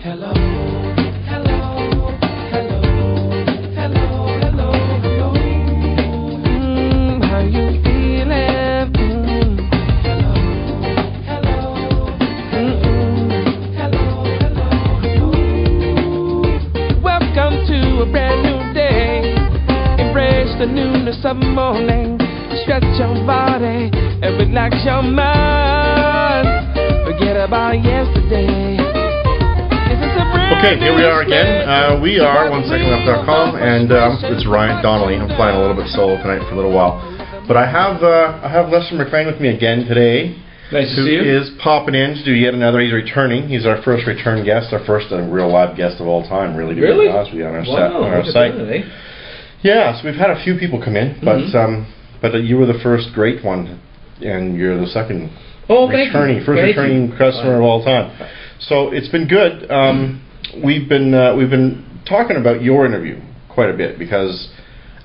Hello, hello, hello, hello, hello, hello. How you feeling? Hello, hello, hello, hello, hello. Welcome to a brand new day. Embrace the newness of morning. Stretch your body and relax your mind. Forget about yesterday. Okay, here we are again. We are OneSecondLeft.com, and it's Ryan Donnelly. I'm flying a little bit solo tonight for a little while, but I have Lester McLean with me again today. Nice to see you. Who is popping in to do yet another. He's returning. He's our first return guest, our first real live guest of all time. Really, to be honest with you, on our site. Yeah, so we've had a few people come in, but you were the first great one, and you're the second returning customer of all time. So it's been good. We've been talking about your interview quite a bit because,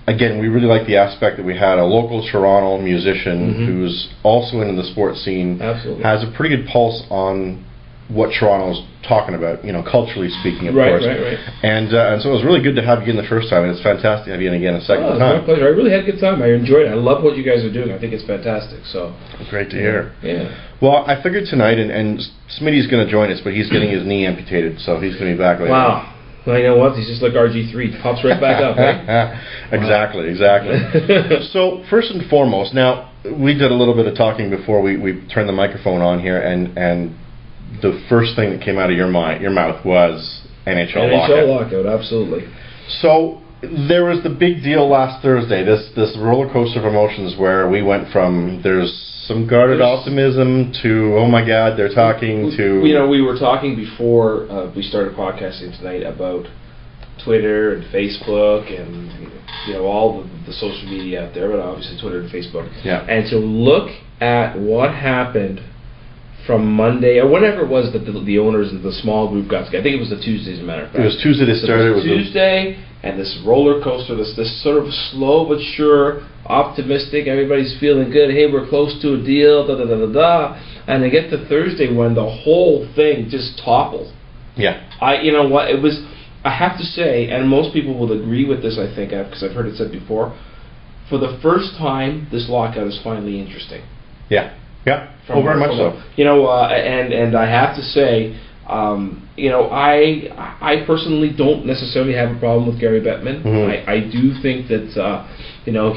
again, we really like the aspect that we had a local Toronto musician who's also into the sports scene, has a pretty good pulse on what Toronto's talking about, culturally speaking, of course. Right. And so it was really good to have you in the first time, and it's fantastic to have you in again a second time. It's my pleasure. I really had a good time. I enjoyed it. I love what you guys are doing. I think it's fantastic. So great to hear. Yeah. Well, I figured tonight, and Smitty's going to join us, but he's getting his knee amputated, so he's going to be back later. Wow. Well, you know what? He's just like RG3. Pops right back up, right? Exactly. So, first and foremost, now, we did a little bit of talking before we turned the microphone on here, and the first thing that came out of your mouth was NHL lockout. NHL lockout, absolutely. So, there was the big deal last Thursday, this roller coaster of emotions where we went from there's some guarded optimism to, oh my God, they're talking to... we were talking before we started podcasting tonight about Twitter and Facebook and all the social media out there, but obviously Twitter and Facebook. Yeah. And to look at what happened from Monday, or whenever it was that the owners of the small group got together. I think it was the Tuesday, as a matter of fact. It was Tuesday that started. It was Tuesday, and this roller coaster, this sort of slow but sure, optimistic, everybody's feeling good, hey, we're close to a deal, da-da-da-da-da, and they get to Thursday when the whole thing just toppled. Yeah. You know what, it was, I have to say, and most people will agree with this, I think, because I've heard it said before, for the first time, this lockout is finally interesting. Yeah. Very much so. And I have to say, I personally don't necessarily have a problem with Gary Bettman. I do think that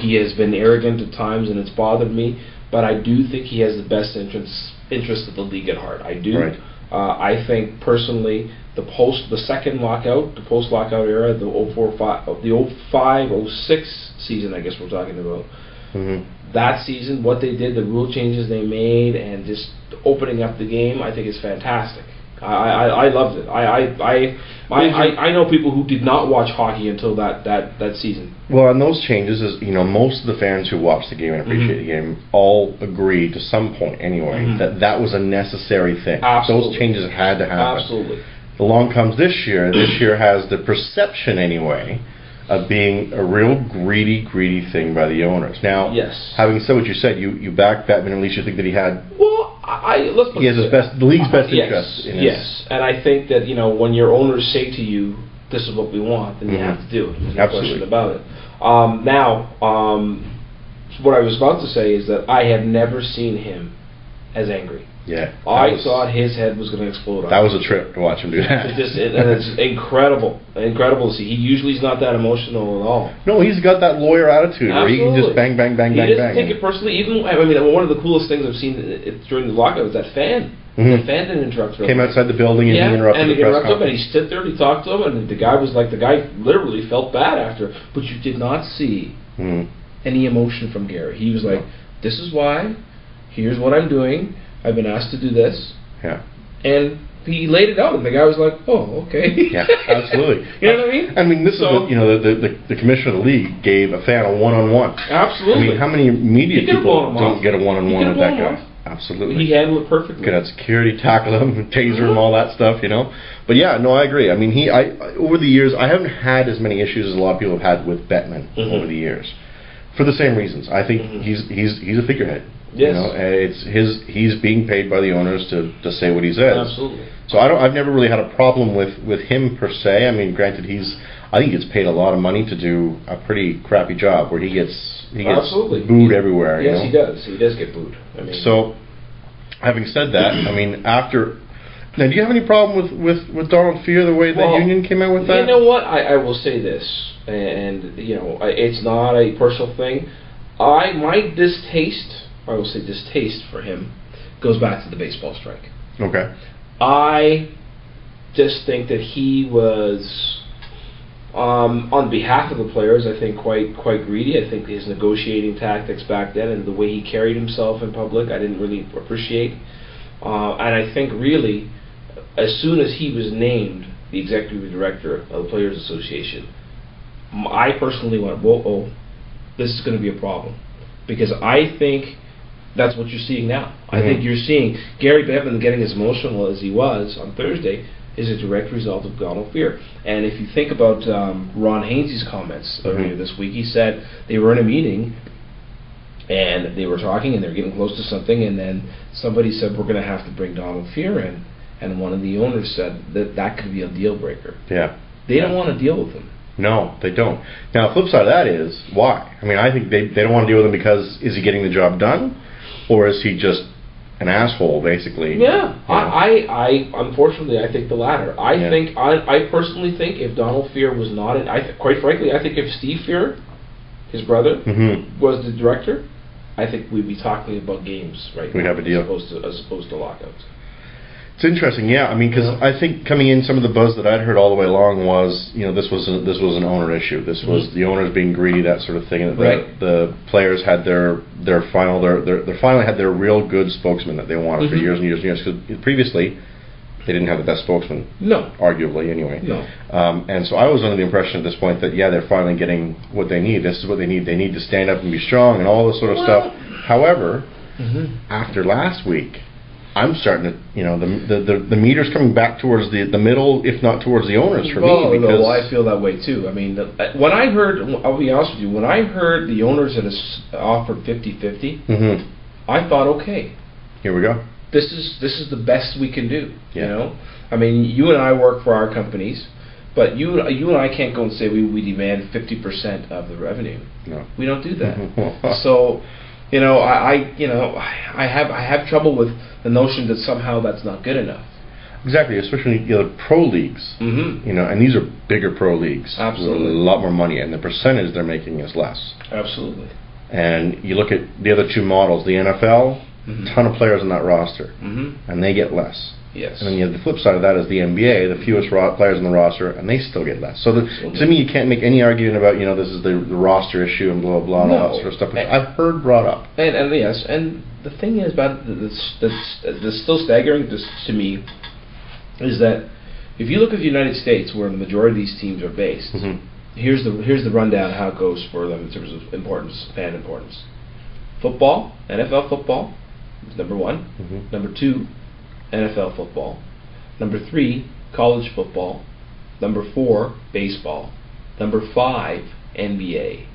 he has been arrogant at times, and it's bothered me. But I do think he has the best interest of the league at heart. I do. Right. I think personally, the second lockout, the post-lockout era, the 05-06 season, I guess we're talking about. That season, what they did, the rule changes they made, and just opening up the game, I think is fantastic. I loved it. I know people who did not watch hockey until that season. Well, and those changes, most of the fans who watched the game and appreciate the game all agreed to some point anyway that was a necessary thing. Absolutely. Those changes had to happen. Absolutely. Along comes this year. This year has the perception anyway of being a real greedy thing by the owners. Now, having said what you said, you back Bettman, at least you think that he had... Well, he has the league's best interest in his... Yes, and I think that, when your owners say to you, this is what we want, then you have to do it. There's no question about it. What I was about to say is that I have never seen him as angry. Yeah, I thought his head was going to explode. That was a trip to watch him do that. It's incredible to see. He usually is not that emotional at all. No, he's got that lawyer attitude where he can just bang. He doesn't take it personally. Even one of the coolest things I've seen during the lockout was that fan. The fan didn't interrupt him. Came outside the building and he interrupted the press conference. And he stood there and he talked to him, and the guy literally felt bad after. But you did not see any emotion from Gary. He was like, "This is why. Here's what I'm doing. I've been asked to do this." Yeah. And he laid it out, and the guy was like, "Oh, okay." Yeah, absolutely. You know what I mean? I mean, this is the commissioner of the league gave a fan a one-on-one. Absolutely. I mean, how many media people don't get a one-on-one with that guy? Absolutely. He handled it perfectly. Could have security, tackle him, taser him, all that stuff, But yeah, no, I agree. I mean, over the years, I haven't had as many issues as a lot of people have had with Bettman over the years, for the same reasons. I think he's a figurehead. Yes. You know, and he's being paid by the owners to say what he says. Absolutely. So I've never really had a problem with him per se. I mean, granted, I think he gets paid a lot of money to do a pretty crappy job where he gets booed everywhere. Yes, he does. He does get booed. I mean, so, having said that, I mean, now, do you have any problem with Donald Fear, the way the union came out with that? You know what? I will say this, and you know, it's not a personal thing. My distaste for him goes back to the baseball strike. Okay. I just think that he was, on behalf of the players, I think quite greedy. I think his negotiating tactics back then and the way he carried himself in public, I didn't really appreciate. And I think really, as soon as he was named the executive director of the Players Association, I personally went, whoa, this is going to be a problem. Because I think that's what you're seeing now. Mm-hmm. I think you're seeing Gary Bettman getting as emotional as he was on Thursday is a direct result of Donald Fear. And if you think about Ron Hainsey's comments earlier this week, he said they were in a meeting and they were talking and they were getting close to something, and then somebody said, we're going to have to bring Donald Fear in. And one of the owners said that could be a deal breaker. Yeah. They don't want to deal with him. No, they don't. Now, the flip side of that is, why? I mean, I think they don't want to deal with him because is he getting the job done? Or is he just an asshole, basically? Yeah. You know? I unfortunately, I think the latter. I personally think if Donald Fear was not quite frankly, I think if Steve Fear, his brother, was the director, I think we'd be talking about games right now. We'd have a deal. As opposed to lockouts. It's interesting, yeah. I mean, because I think coming in, some of the buzz that I'd heard all the way along was, you know, this was an owner issue. This was the owners being greedy, that sort of thing. And the players had they finally had their real good spokesman that they wanted for years and years and years. Because previously, they didn't have the best spokesman. No. Arguably, anyway. No. And so I was under the impression at this point that they're finally getting what they need. This is what they need. They need to stand up and be strong and all this sort of stuff. However, after last week, I'm starting to, you know, the meter's coming back towards the middle, if not towards the owners for me. Because well, I feel that way too. I mean, when I heard, I'll be honest with you, when I heard the owners had offered 50-50, I thought, okay, here we go. This is the best we can do. You know, I mean, you and I work for our companies, but you and I can't go and say we demand 50% of the revenue. No, we don't do that. So. You know, I have trouble with the notion that somehow that's not good enough. Exactly, especially the pro leagues. You know, and these are bigger pro leagues. Absolutely, with a lot more money, and the percentage they're making is less. Absolutely. And you look at the other two models, the NFL, ton of players on that roster, and they get less. Yes. And then you have the flip side of that is the NBA, the fewest players on the roster, and they still get less. So to me, you can't make any argument about, you know, this is the roster issue and blah, blah, blah, and all that sort of stuff, which I've heard brought up. And yes, and the thing is about that's still staggering to me is that if you look at the United States, where the majority of these teams are based, here's the rundown of how it goes for them in terms of importance, fan importance. Football, NFL football is number one. Number two, NFL football. Number 3, college football. Number 4, baseball. Number 5, NBA.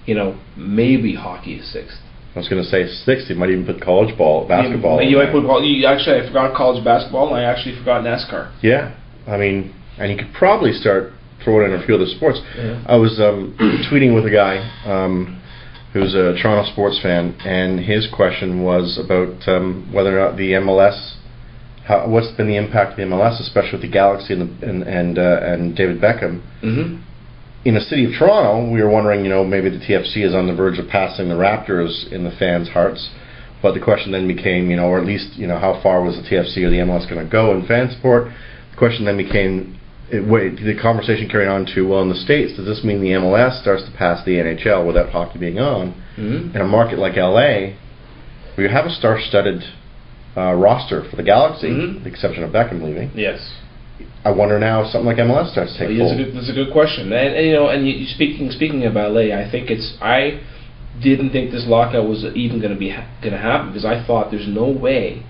You know, maybe hockey is 6th. I was going to say 6th. You might even put college basketball. Actually, I forgot college basketball, and I actually forgot NASCAR. Yeah, I mean, and you could probably start throwing in a few other sports. I was tweeting with a guy who's a Toronto sports fan, and his question was about whether or not the MLS. What's been the impact of the MLS, especially with the Galaxy and David Beckham? In the city of Toronto, we were wondering, you know, maybe the TFC is on the verge of passing the Raptors in the fans' hearts. But the question then became, you know, or at least, you know, how far was the TFC or the MLS going to go in fan support? The question then became, the conversation carried on to, well, in the States, does this mean the MLS starts to pass the NHL without hockey being on? In a market like LA, where you have a star-studded roster for the Galaxy, with the exception of Beckham leaving. Yes. I wonder now if something like MLS starts to take hold. That's a good question. And you know, and you speaking of LA, I didn't think this lockout was even going to happen, because I thought there's no way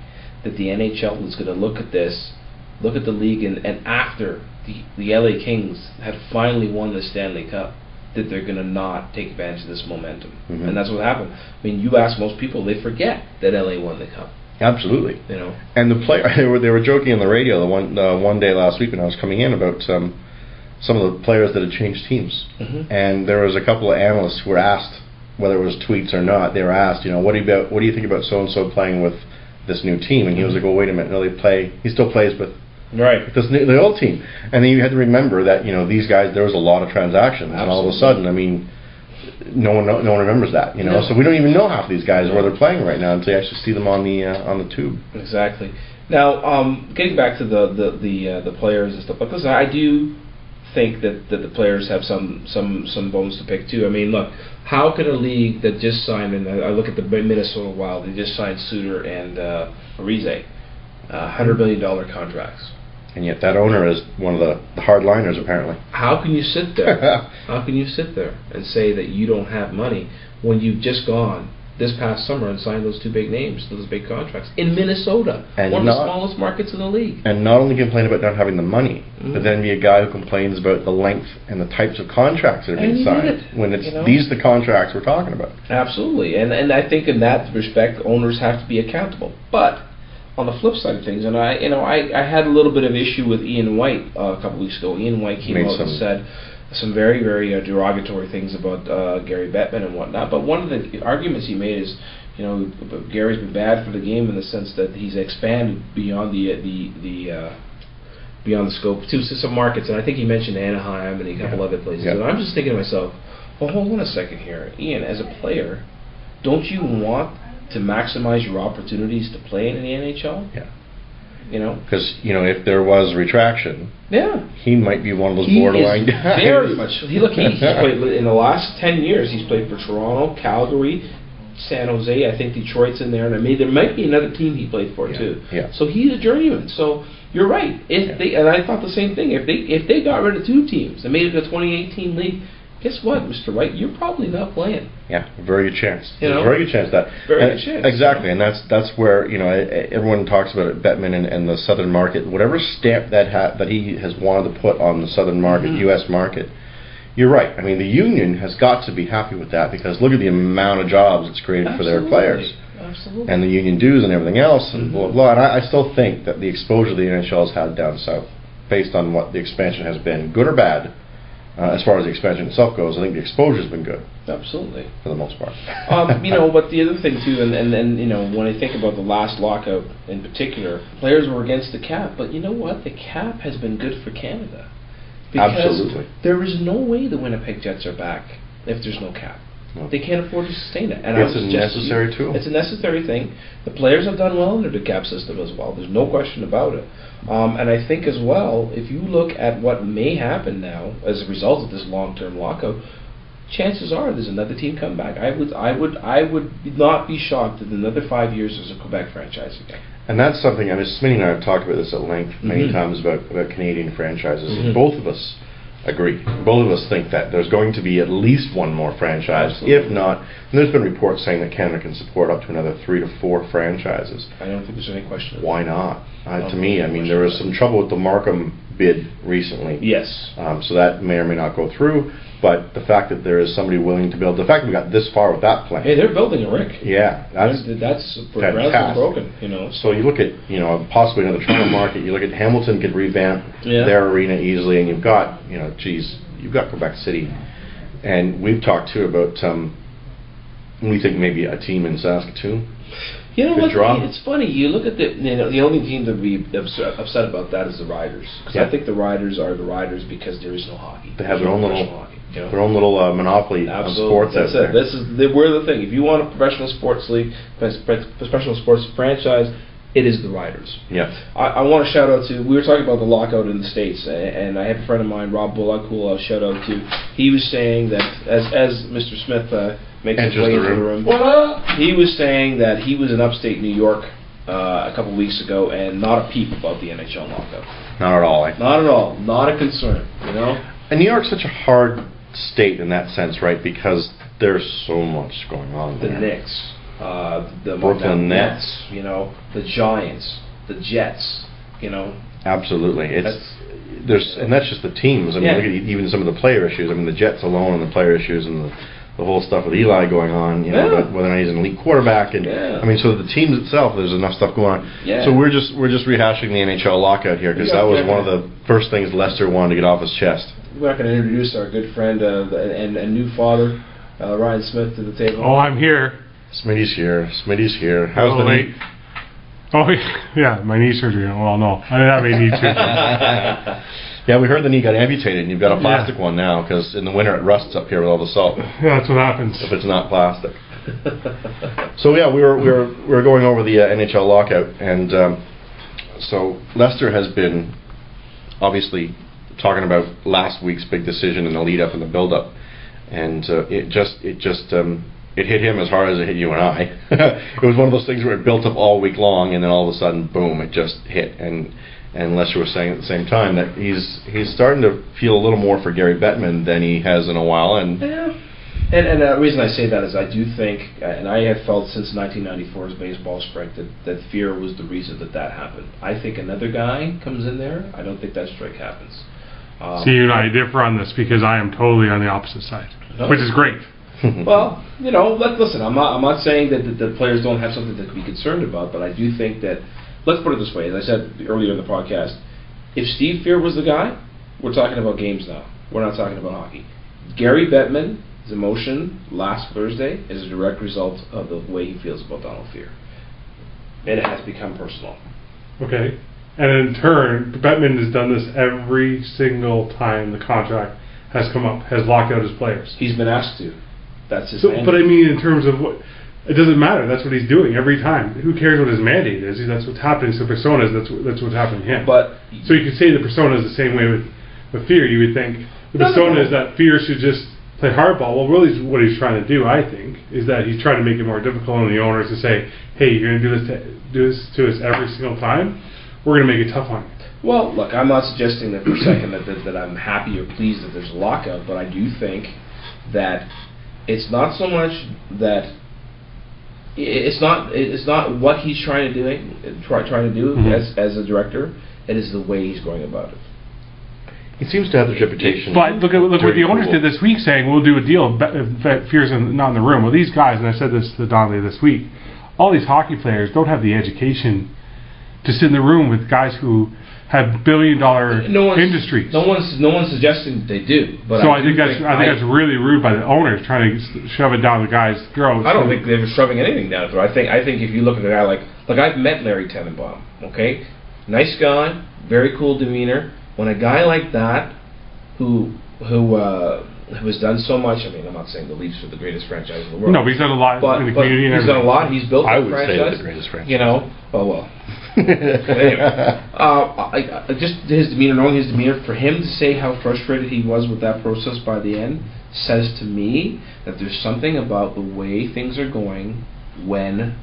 that the NHL was going to look at the league, and after the LA Kings had finally won the Stanley Cup, that they're going to not take advantage of this momentum. And that's what happened. I mean, you ask most people, they forget that LA won the Cup. Absolutely. You know, and the player they were joking on the radio the one day last week when I was coming in about some of the players that had changed teams, and there was a couple of analysts who were asked, whether it was tweets or not, they were asked, you know, what do you think about so and so playing with this new team? And he was like, oh, wait a minute, no, he still plays with the old team. And then you had to remember that, you know, these guys, there was a lot of transactions, and all of a sudden, I mean, no one remembers that, you know. So we don't even know half these guys where they're playing right now until you actually see them on the tube. Exactly. Now, getting back to the players and stuff, but listen, I do think that the players have some bones to pick too. I mean, look, how can a league that just signed, and I look at the Minnesota Wild, they just signed Suter and Arize, $100 million contracts. And yet that owner is one of the hardliners, apparently. How can you sit there? How can you sit there and say that you don't have money when you've just gone this past summer and signed those two big names, those big contracts, in Minnesota, one of the smallest markets in the league? And not only complain about not having the money, but then be a guy who complains about the length and the types of contracts that are being signed. When it's these are the contracts we're talking about. Absolutely. And I think in that respect, owners have to be accountable. But on the flip side of things, and I had a little bit of issue with Ian White a couple weeks ago. Ian White came out and said some very, very derogatory things about Gary Bettman and whatnot. But one of the arguments he made is, you know, Gary's been bad for the game in the sense that he's expanded beyond beyond the scope to some markets, and I think he mentioned Anaheim and a couple other places. And I'm just thinking to myself, well, hold on a second here, Ian. As a player, don't you want to maximize your opportunities to play in the NHL? Yeah. You know? Because, you know, if there was retraction, he might be one of those borderline guys. Very much. He's played, in the last 10 years, he's played for Toronto, Calgary, San Jose, I think Detroit's in there, and I mean, there might be another team he played for too. So he's a journeyman. So you're right. And I thought the same thing. If they got rid of two teams and made it a 2018 league, guess what, Mr. White? You're probably not playing. Yeah, very good chance. You know? Very good chance that. Very good chance. Exactly, and that's where, you know, everyone talks about it, Bettman and the Southern market, whatever stamp that he has wanted to put on the Southern market, U.S. market. You're right. I mean, the union has got to be happy with that, because look at the amount of jobs it's created for their players. Absolutely. And the union dues and everything else, and blah, blah, blah. And I still think that the exposure the NHL has had down south, based on what the expansion has been, good or bad, as far as the expansion itself goes, I think the exposure has been good. Absolutely. For the most part. You know, but the other thing too, and you know, when I think about the last lockout in particular, players were against the cap, but you know what? The cap has been good for Canada. Because there is no way the Winnipeg Jets are back if there's no cap. No. They can't afford to sustain it. And it's a necessary tool. It's a necessary thing. The players have done well under the cap system as well. There's no question about it. And I think as well, if you look at what may happen now as a result of this long-term lockout, chances are there's another team come back. I would not be shocked if in another 5 years there's a Quebec franchise again. And that's something, I mean, Smitty and I have talked about this at length many times about Canadian franchises. Both of us agree. Both of us think that there's going to be at least one more franchise, if not, and there's been reports saying that Canada can support up to another 3 to 4 franchises. I don't think there's any question. Why not? To me, I mean, there was some trouble with the Markham bid recently. Yes. So that may or may not go through. But the fact that there is somebody willing to build, the fact that we got this far with that plan. Hey, they're building a rink. Yeah, that's fantastic. Broken, you know. So you look at, you know, possibly another Toronto market. You look at Hamilton could revamp their arena easily, and you've got, you know, you've got Quebec City, and we've talked too about we think maybe a team in Saskatoon. You know what? It's funny. You look at the only team that be upset about that is the Riders, because I think the Riders are the Riders because there is no hockey. They have their own little monopoly of sports out there. We're the thing. If you want a professional sports league, professional sports franchise, it is the Riders. Yeah. I want to shout out to, we were talking about the lockout in the States, and I have a friend of mine, Rob Bullock, who I'll shout out to. He was saying that, as Mr. Smith makes his way into the room, he was saying that he was in upstate New York a couple weeks ago, and not a peep about the NHL lockout. Not at all. Not at all. Not a concern, you know? And New York's such a hard state in that sense, right? Because there's so much going on there. The Knicks, the Brooklyn Nets, you know, the Giants, the Jets, you know. Absolutely. and that's just the teams. I mean, look at even some of the player issues. I mean, the Jets alone and the player issues and the whole stuff with Eli going on, you know, whether or not he's an elite quarterback, and I mean, so the teams itself, there's enough stuff going on. So we're just rehashing the NHL lockout here because that was one of the first things Lester wanted to get off his chest. We're not going to introduce our good friend and new father, Ryan Smith, to the table. Oh, I'm here. Smitty's here. How's the knee? Oh, yeah, my knee surgery. Well, no, I didn't have any knee surgery. Yeah, we heard the knee got amputated, and you've got a plastic one now, because in the winter it rusts up here with all the salt. Yeah, that's what happens. If it's not plastic. So yeah, we were going over the NHL lockout, and so Lester has been obviously talking about last week's big decision and the lead up and the build up, and it hit him as hard as it hit you and I. It was one of those things where it built up all week long, and then all of a sudden, boom! It just hit. And Lester was saying at the same time that he's starting to feel a little more for Gary Bettman than he has in a while. And the reason I say that is I do think, and I have felt since 1994's baseball strike that fear was the reason that happened. I think another guy comes in there, I don't think that strike happens. See, you and I differ on this because I am totally on the opposite side, which is great. Well, you know, listen, I'm not saying that the players don't have something to be concerned about, but I do think that, let's put it this way, as I said earlier in the podcast, if Steve Fear was the guy, we're talking about games now. We're not talking about hockey. Gary Bettman's emotion last Thursday is a direct result of the way he feels about Donald Fear. And it has become personal. Okay. And in turn, Bettman has done this every single time the contract has come up, has locked out his players. He's been asked to. That's his mandate. But I mean, in terms of what, it doesn't matter. That's what he's doing every time. Who cares what his mandate is? That's what's happening to personas. That's what's happening to him. But so you could say the persona is the same way with Fear. You would think the persona is that Fear should just play hardball. Well, really, what he's trying to do, I think, is that he's trying to make it more difficult on the owners to say, "Hey, you're going to do this to us every single time. We're going to make it tough on you." Well, look, I'm not suggesting that for a second that I'm happy or pleased that there's a lockout, but I do think that it's not so much that it's not what he's trying to do as a director. It is the way he's going about it. He seems to have the reputation. But look what the owners did this week, saying we'll do a deal if Fear's not in the room. Well, these guys, and I said this to Donnelly this week, all these hockey players don't have the education to sit in the room with guys who have billion-dollar industries. No one's suggesting they do. But so I think that's really rude by the owners trying to shove it down the guy's throat. I don't think they're shoving anything down his throat. I think if you look at a guy like I've met Larry Tenenbaum. Okay, nice guy, very cool demeanor. When a guy like that, who has done so much. I mean, I'm not saying the Leafs are the greatest franchise in the world. No, but he's done a lot in the community. He's done a lot. He's built a franchise. I would say they're the greatest franchise. You know, well. Anyway, just his demeanor, knowing his demeanor, for him to say how frustrated he was with that process by the end, says to me that there's something about the way things are going when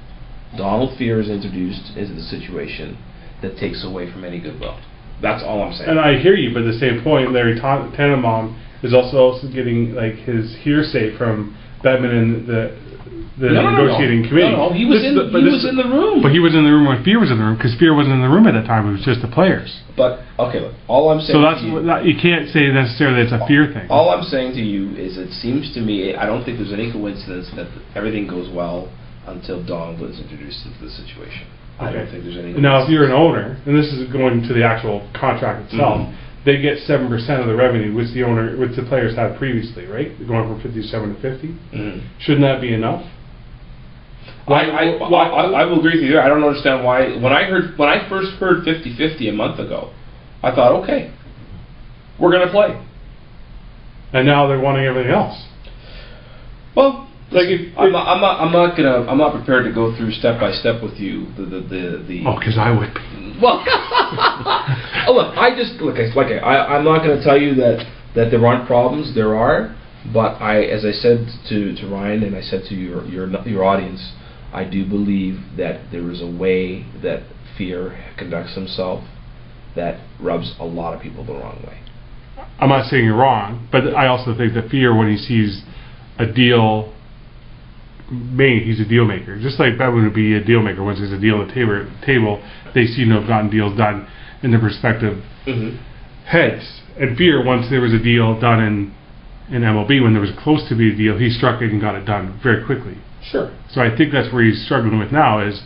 Donald Fear is introduced into the situation that takes away from any goodwill. That's all I'm saying. And I hear you, but at the same point, Larry Tenenbaum is also getting like his hearsay from Bettman and the negotiating committee. No, he was in the room. But he was in the room when Fear was in the room, because Fear wasn't in the room at that time. It was just the players. But okay, look, all I'm saying. So you can't say necessarily it's a Fear thing. All I'm saying to you is, it seems to me, I don't think there's any coincidence that everything goes well until Donald is introduced into the situation. Okay. I don't think there's any. Now, if you're an owner, and this is going to the actual contract itself. Mm-hmm. They get 7% of the revenue, which the players had previously, right? Going from 57 to 50. Mm-hmm. Shouldn't that be enough? I will agree with you there. I don't understand why. When I first heard 50-50 a month ago, I thought, okay, we're going to play. And now they're wanting everything else. Well, like I'm not prepared to go through step by step with you the. Oh, because I would be. Well, look, I'm not going to tell you that there aren't problems. There are, but as I said to Ryan, and I said to your audience, I do believe that there is a way that Fear conducts himself that rubs a lot of people the wrong way. I'm not saying you're wrong, but I also think that Fear, when he sees a deal made, he's a deal maker. Just like Bettman would be a deal maker once there's a deal on the table, they seem to have gotten deals done in the perspective. Mm-hmm. heads and fear once there was a deal done in MLB. When there was close to be a deal, he struck it and got it done very quickly. Sure. So I think that's where he's struggling with now, is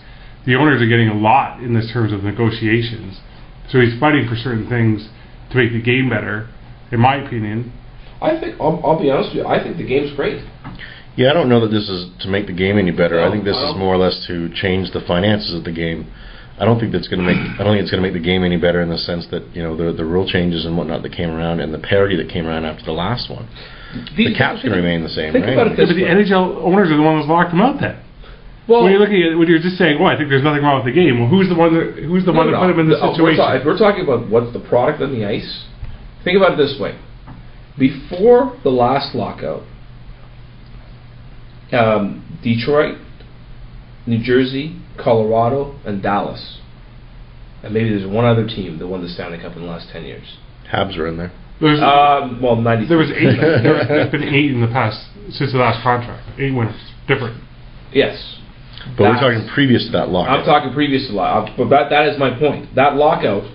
the owners are getting a lot in this terms of negotiations. So he's fighting for certain things to make the game better, in my opinion. I think, I'll be honest with you, I think the game's great. Yeah, I don't know that this is to make the game any better. I think this is more or less to change the finances of the game. I don't think that's going to make. I don't think it's going to make the game any better in the sense that, you know, the rule changes and whatnot that came around and the parity that came around after the last one. The cap's going to remain the same, right? But the NHL owners are the ones that locked them out then. Well, when you're looking at, when you're just saying, "Well, I think there's nothing wrong with the game," well, who's the one that put him in this situation? If we're talking about what's the product on the ice, think about it this way: before the last lockout, Detroit, New Jersey, Colorado, and Dallas, and maybe there's one other team that won the Stanley Cup in the last 10 years. Habs are in there. Well, 93. There was 8. There's been 8 in the past since the last contract. 8 winners, different. Yes. But we're talking previous to that lockout. I'm talking previous to lockout. But that is my point. That lockout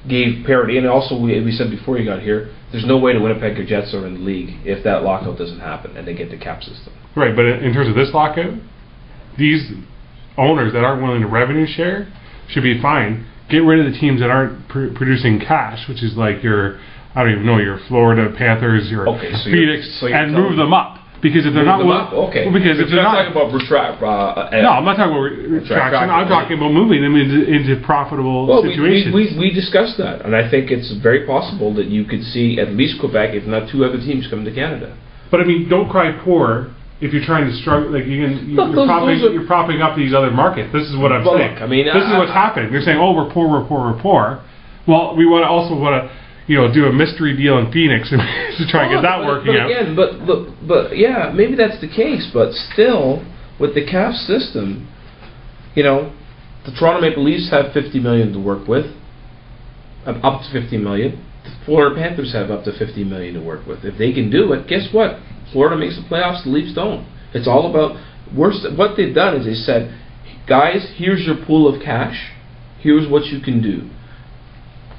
gave parity, and also we said before you got here, there's no way the Winnipeg Jets are in the league if that lockout doesn't happen and they get the cap system. Right, but in terms of this lockout, these owners that aren't willing to revenue share should be fine. Get rid of the teams that aren't producing cash, which is like your, I don't even know, your Florida Panthers, your Phoenix, and move them up. Because if they're not because if they're not talking about no, I'm not talking about retraction. I'm talking about moving them into profitable situations. We discussed that, and I think it's very possible that you could see at least Quebec, if not 2 other teams, come to Canada. But I mean, don't cry poor if you're trying to struggle. Like you're propping up these other markets. This is what I'm saying. Look, I mean, this is what's happening. They're saying, "Oh, we're poor, we're poor, we're poor." Well, we want to do a mystery deal in Phoenix and to try and get that working out. Again, but yeah, maybe that's the case. But still, with the cap system, the Toronto Maple Leafs have $50 million to work with, up to $50 million. The Florida Panthers have up to $50 million to work with. If they can do it, guess what? Florida makes the playoffs. The Leafs don't. It's all about what they've done is they said, guys, here's your pool of cash. Here's what you can do.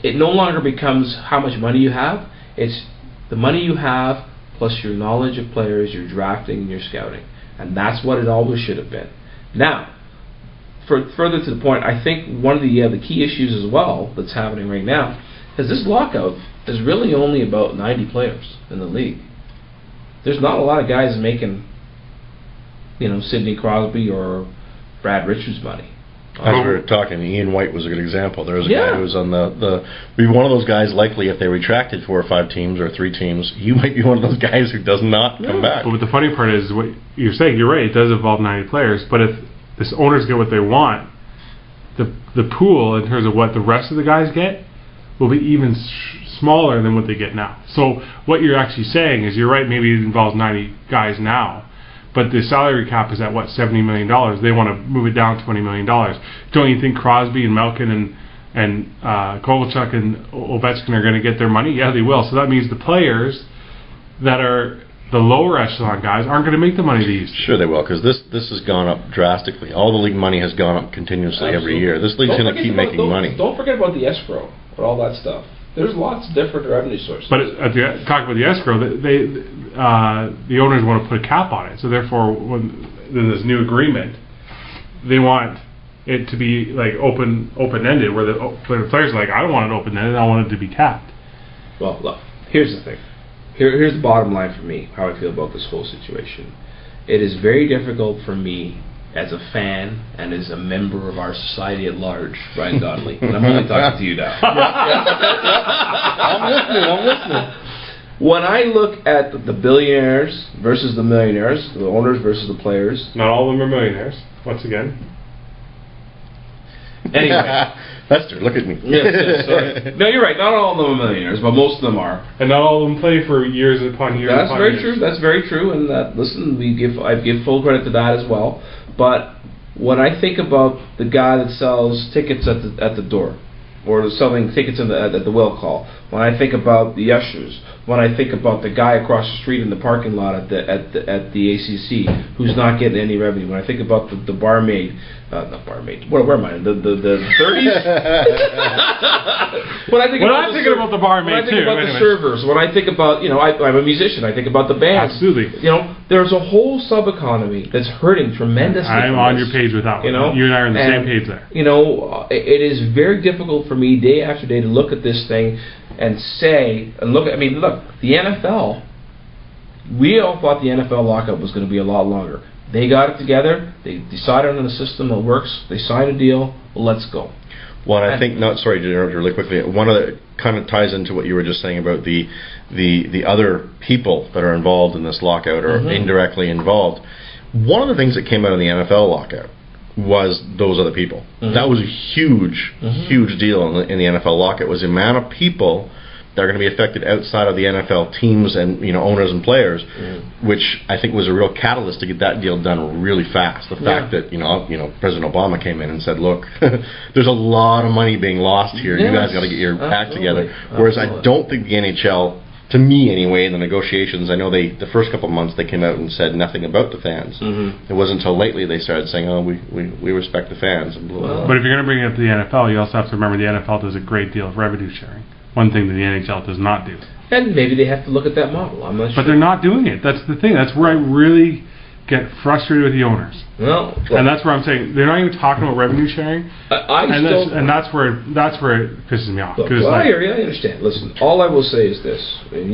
It no longer becomes how much money you have. It's the money you have plus your knowledge of players, your drafting, and your scouting. And that's what it always should have been. Now, further to the point, I think one of the key issues as well that's happening right now is this lockout is really only about 90 players in the league. There's not a lot of guys making, Sidney Crosby or Brad Richards money. As we were talking, Ian White was a good example. There was a guy who was on be one of those guys likely if they retracted 4 or 5 teams or 3 teams, you might be one of those guys who does not come back. But the funny part is what you're saying, you're right, it does involve 90 players, but if the owners get what they want, the pool in terms of what the rest of the guys get will be even smaller than what they get now. So what you're actually saying is you're right, maybe it involves 90 guys now. But the salary cap is at $70 million. They want to move it down $20 million. Don't you think Crosby and Malkin and Kovalchuk and Ovechkin are going to get their money? Yeah, they will. So that means the players that are the lower echelon guys aren't going to make the money they used to. Sure they will, because this has gone up drastically. All the league money has gone up continuously every year. This league's going to keep making money. Don't forget about the escrow and all that stuff. There's lots of different revenue sources. But talking about the escrow, the owners want to put a cap on it. So therefore, when there's this new agreement, they want it to be like open-ended, where the players are like, I don't want it open-ended, I want it to be capped. Well, look, here's the thing. Here's the bottom line for me, how I feel about this whole situation. It is very difficult for me as a fan and as a member of our society at large, Brian Donnelly, and I'm only talking to you now. I'm listening. When I look at the billionaires versus the millionaires, the owners versus the players. Not all of them are millionaires, once again. Anyway. Lester, look at me. Yes, sorry. No, you're right. Not all of them are millionaires, but most of them are. And not all of them play for years upon years. That's very true. That's very true. And listen, I give full credit to that as well. But when I think about the guy that sells tickets at the door, or selling tickets at the will call, when I think about the ushers, when I think about the guy across the street in the parking lot at the ACC who's not getting any revenue, when I think about the barmaid, not barmaid, where am I? The 30s. When I think about the barmaid, when I think about the servers, when I think about, you know, I'm a musician, I think about the band. Absolutely. You know, there's a whole sub-economy that's hurting tremendously. I'm on your page with that one. You know, you and I are on the same page there. You know, it is very difficult for me day after day to look at this thing and say, look, the NFL, we all thought the NFL lockout was going to be a lot longer. They got it together, they decided on a system that works, they signed a deal, let's go. Well, I think, sorry to interrupt you really quickly, one of the kind of ties into what you were just saying about the other people that are involved in this lockout or indirectly involved. One of the things that came out of the NFL lockout was those other people. That was a huge, huge deal in the NFL lockout, was the amount of people that are going to be affected outside of the NFL teams and, you know, owners and players, which I think was a real catalyst to get that deal done really fast. The fact that, you know, President Obama came in and said, look, there's a lot of money being lost here. You guys got to get your act together. Whereas I don't think the NHL, to me anyway, in the negotiations, I know the first couple of months they came out and said nothing about the fans. It wasn't until lately they started saying, oh, we respect the fans. And blah, blah, blah. But if you're going to bring it up to the NFL, you also have to remember the NFL does a great deal of revenue sharing. One thing that the NHL does not do. And maybe they have to look at that model. I'm not sure. But they're not doing it. That's the thing. That's where I really get frustrated with the owners. Well, and that's where I'm saying they're not even talking about revenue sharing. That's where it pisses me off. Look, well, I hear you. I understand. Listen, all I will say is this: I'm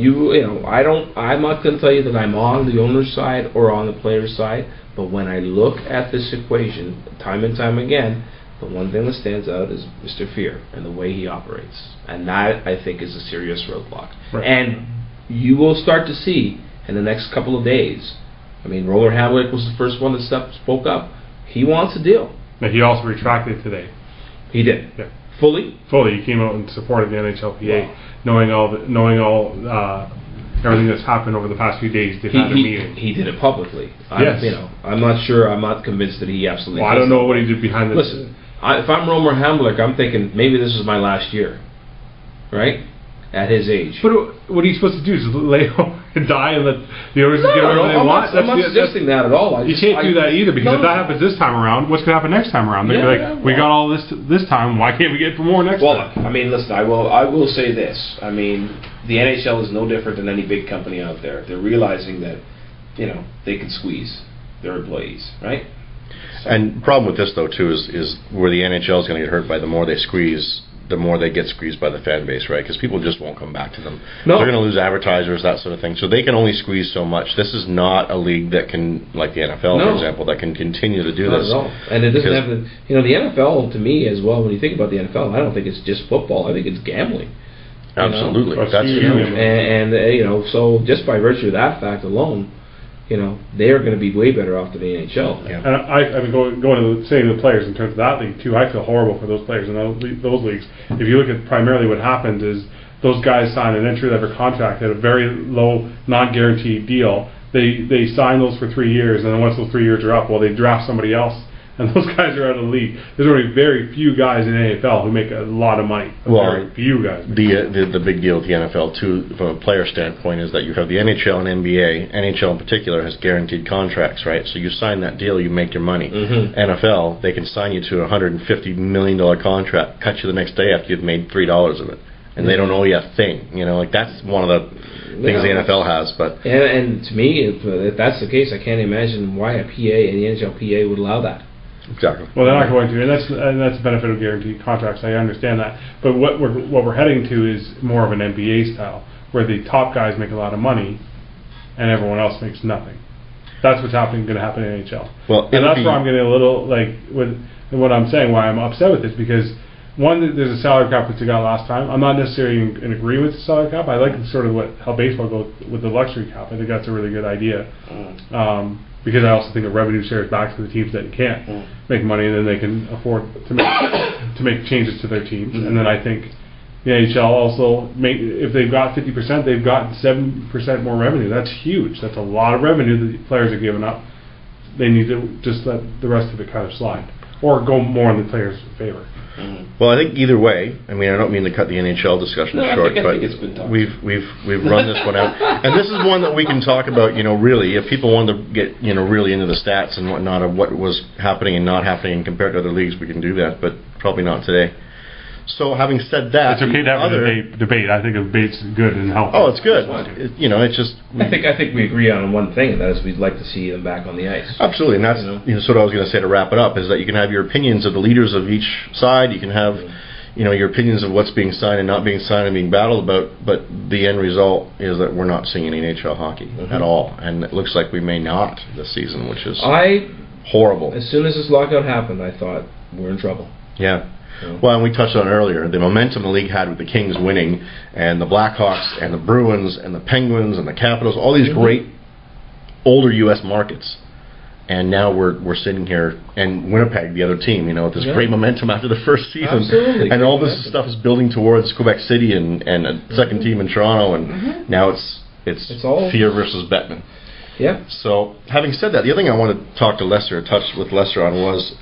not going to tell you that I'm on the owner's side or on the player's side. But when I look at this equation, time and time again, the one thing that stands out is Mr. Fear and the way he operates. And that, I think, is a serious roadblock. Right. And you will start to see in the next couple of days. I mean, Roller Hamlick was the first one that spoke up. He wants a deal. But he also retracted today. He did. Yeah. Fully? Fully. He came out and supported the NHLPA, knowing everything that's happened over the past few days. They've had a meeting. He did it publicly. Yes. I'm not sure. I'm not convinced that he absolutely. Well, I don't know what he did behind the. Listen. If I'm Romer Hamlick, I'm thinking maybe this is my last year, right? At his age. But what are you supposed to do? Just lay home and die and let the owners get whatever they want? I'm not suggesting that at all. You can't do that either, because if that happens this time around, what's going to happen next time around? They're going to be like, we got all this time, why can't we get more next time? Well, I mean, listen, I will say this. I mean, the NHL is no different than any big company out there. They're realizing that, you know, they can squeeze their employees, right? And the problem with this, though, too, is where the NHL is going to get hurt by the more they squeeze, the more they get squeezed by the fan base, right? Because people just won't come back to them. No. They're going to lose advertisers, that sort of thing. So they can only squeeze so much. This is not a league that can, like the NFL, for example, that can continue to do this. Not at all. And it doesn't have the, you know, the NFL, to me, as well, when you think about the NFL, I don't think it's just football. I think it's gambling. Absolutely. That's huge. And you know, so just by virtue of that fact alone, you know, they are going to be way better off than the NHL. Yeah. And I mean, going to saying the players in terms of that league too, I feel horrible for those players in those leagues. If you look at primarily what happened is those guys signed an entry-level contract at a very low, non-guaranteed deal. They sign those for 3 years, and then once those 3 years are up, well, they draft somebody else. And those guys are out of the league. There's only very few guys in the AFL who make a lot of money. Very few guys. The big deal with the NFL, too, from a player standpoint, is that you have the NHL and NBA. NHL in particular has guaranteed contracts, right? So you sign that deal, you make your money. NFL, they can sign you to a $150 million contract, cut you the next day after you've made $3 of it. And they don't owe you a thing. You know, like that's one of the things the NFL has. But and to me, if that's the case, I can't imagine why a PA and the NHLPA would allow that. Exactly. Well, they're not going to, and that's the benefit of guaranteed contracts. I understand that, but what we're heading to is more of an NBA style, where the top guys make a lot of money, and everyone else makes nothing. That's what's going to happen in NHL. Well, and that's where I'm getting a little like with what I'm saying. Why I'm upset with this, because one, there's a salary cap that they got last time. I'm not necessarily in agreement with the salary cap. I like sort of how baseball goes with the luxury cap. I think that's a really good idea. Because I also think a revenue shares back to the teams that can't make money, and then they can afford to make changes to their teams. And then I think the NHL also if they've got 50%, they've got 7% more revenue. That's huge. That's a lot of revenue that the players are giving up. They need to just let the rest of it kind of slide, or go more in the players' favor. Well, I think either way. I mean, I don't mean to cut the NHL discussion short, but we've run this one out, and this is one that we can talk about. Really, if people want to get really into the stats and whatnot of what was happening and not happening compared to other leagues, we can do that, but probably not today. So, having said that, it's okay to have a debate. I think a debate's good and helpful. Oh, it's good. It's just. I think we agree on one thing, and that is we'd like to see them back on the ice. Absolutely, and that's sort of what I was going to say to wrap it up, is that you can have your opinions of the leaders of each side. You can have, your opinions of what's being signed and not being signed and being battled about. But the end result is that we're not seeing any NHL hockey at all, and it looks like we may not this season, which is horrible. As soon as this lockout happened, I thought we're in trouble. Yeah. Well, and we touched on it earlier, the momentum the league had with the Kings winning, and the Blackhawks, and the Bruins, and the Penguins, and the Capitals, all these great older U.S. markets. And now we're sitting here, and Winnipeg, the other team, with this great momentum after the first season. Absolutely. And all this stuff is building towards Quebec City and a second team in Toronto, and now it's all fear versus Bettman. Yeah. So, having said that, the other thing I wanted to touch with Lester on was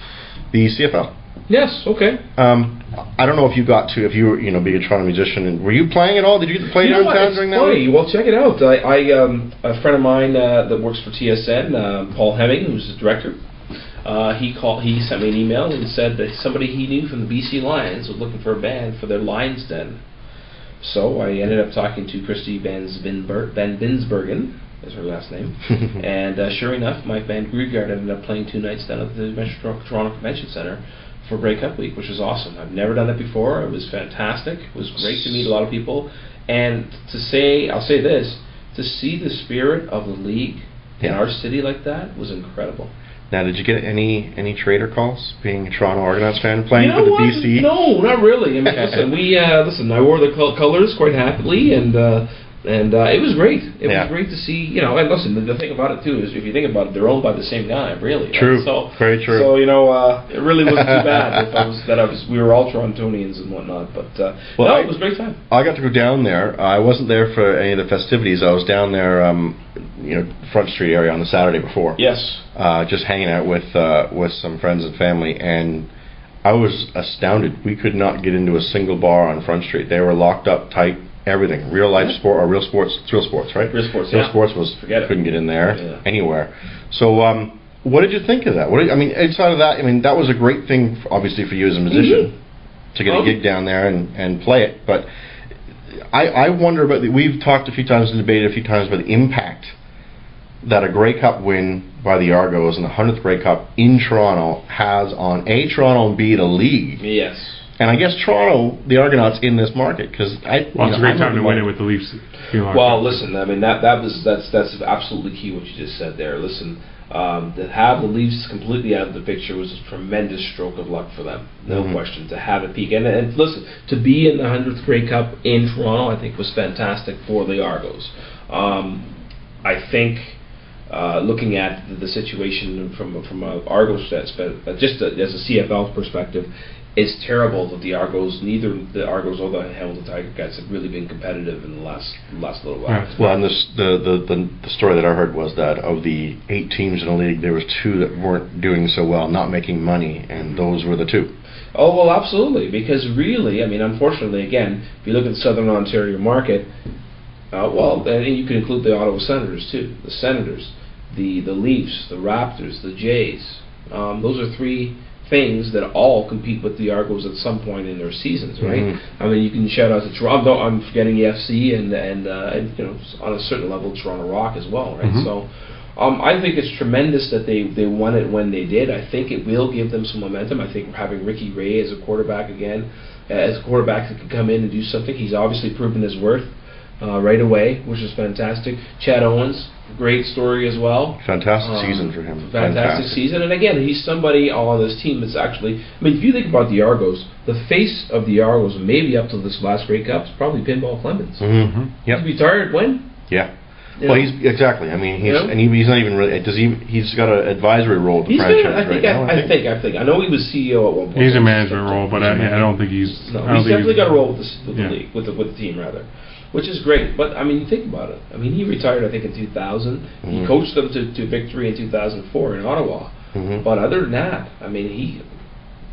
the CFL. Yes. Okay. I don't know if you were, being a Toronto musician, and were you playing at all? Did you get to play downtown during that? Funny. Well, check it out. A friend of mine that works for TSN, Paul Hemming, who's the director, he sent me an email and said that somebody he knew from the BC Lions was looking for a band for their Lions Den. So I ended up talking to Christy Van Binsbergen, is her last name, and sure enough, my band Gruyard ended up playing 2 nights down at the Toronto Convention Center for Grey Cup Week, which was awesome. I've never done that before. It was fantastic. It was great to meet a lot of people, and I'll say this, to see the spirit of the league in our city like that was incredible. Now, did you get any traitor calls, being a Toronto Argonauts fan, playing for the BC? No, not really. I mean, I wore the colors quite happily, and it was great. It was great to see, and listen, the thing about it, too, is if you think about it, they're owned by the same guy, really. True. Right? So, very true. So, it really wasn't too bad we were all Torontonians and whatnot, but it was a great time. I got to go down there. I wasn't there for any of the festivities. I was down there, Front Street area on the Saturday before. Yes. Just hanging out with some friends and family, and I was astounded. We could not get into a single bar on Front Street. They were locked up tight. Everything, real life sport or thrill sports, right? Real sports, Thrill sports couldn't get in there anywhere. So, what did you think of that? Outside of that, that was a great thing, obviously, for you as a musician to get a gig down there and play it. But I wonder about we've talked a few times and debated a few times about the impact that a Grey Cup win by the Argos and the 100th Grey Cup in Toronto has on Toronto and B, the league. Yes. And I guess Toronto, the Argonauts, in this market, because it's a great time to win it with the Leafs. Well, listen, that's absolutely key what you just said there. Listen, to have the Leafs completely out of the picture was a tremendous stroke of luck for them, no question. To have a peak, and listen, to be in the 100th Grey Cup in Toronto, I think was fantastic for the Argos. I think. Looking at the situation from an Argos just as a CFL perspective, it's terrible that neither the Argos or the Hamilton Tiger Cats have really been competitive in the last little while. Yeah. Well, and the story that I heard was that of the 8 teams in the league, there was 2 that weren't doing so well, not making money, and those were the 2. Oh, well, absolutely, because really, unfortunately, again, if you look at the Southern Ontario market, and you can include the Ottawa Senators too, the Senators, the Leafs, the Raptors, the Jays. Those are 3 things that all compete with the Argos at some point in their seasons, right? You can shout out to Toronto. I'm forgetting the FC and on a certain level Toronto Rock as well, right? So I think it's tremendous that they won it when they did. I think it will give them some momentum. I think having Ricky Ray as a quarterback again, as a quarterback that can come in and do something, he's obviously proven his worth right away, which is fantastic. Chad Owens, great story as well. Fantastic season for him. Fantastic season. And again, he's somebody on this team that's actually, if you think about the Argos, the face of the Argos, maybe up to this last Grey Cup, is probably Pinball Clemens. Yep. He's retired when? Yeah. Well, he's exactly. He's not even really. He's got an advisory role at the franchise right now. I think. I know he was CEO at one point. He's a management role, but I don't think he's. No, he's definitely got a role with the league, with the team rather. Which is great, but you think about it. He retired, I think, in 2000. He coached them to victory in 2004 in Ottawa. But other than that,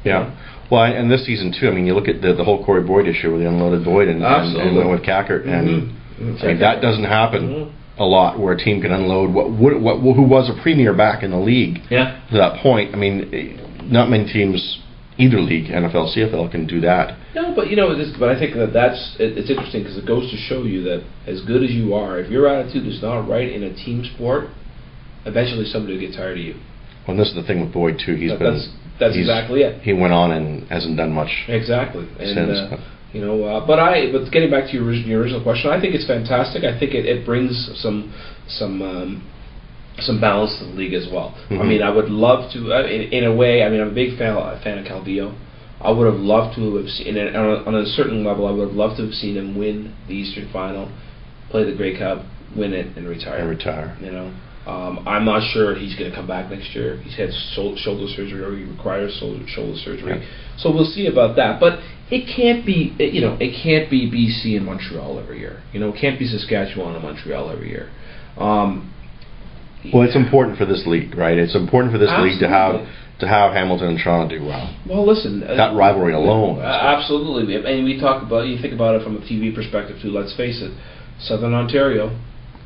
Yeah. Well, and this season too. I mean, you look at the whole Corey Boyd issue where they unloaded Boyd and went with Cackert, and I mean, that doesn't happen a lot where a team can unload who was a premier back in the league. Yeah. To that point, I mean, not many teams, either league, NFL, CFL, can do that. No, but but I think it's interesting because it goes to show you that as good as you are, if your attitude is not right in a team sport, eventually somebody will get tired of you. Well, and this is the thing with Boyd too. That's exactly it. He went on and hasn't done much. Exactly. Since. But getting back to your original question, I think it's fantastic. I think it brings some balance to the league as well. I mean, I would love to, in a way. I mean, I'm a big fan of Calvillo. I would have loved to have seen, on a certain level, I would have loved to have seen him win the Eastern Final, play the Grey Cup, win it, and retire. I'm not sure he's going to come back next year. He's had shoulder surgery, or he requires shoulder surgery. Yeah. So we'll see about that. But it can't be, it can't be BC and Montreal every year. It can't be Saskatchewan and Montreal every year. Well, it's important for this league, right? It's important for this league to have Hamilton and Toronto do well. Well, listen, that rivalry alone. Absolutely, and we talk about. You think about it from a TV perspective too. Let's face it, Southern Ontario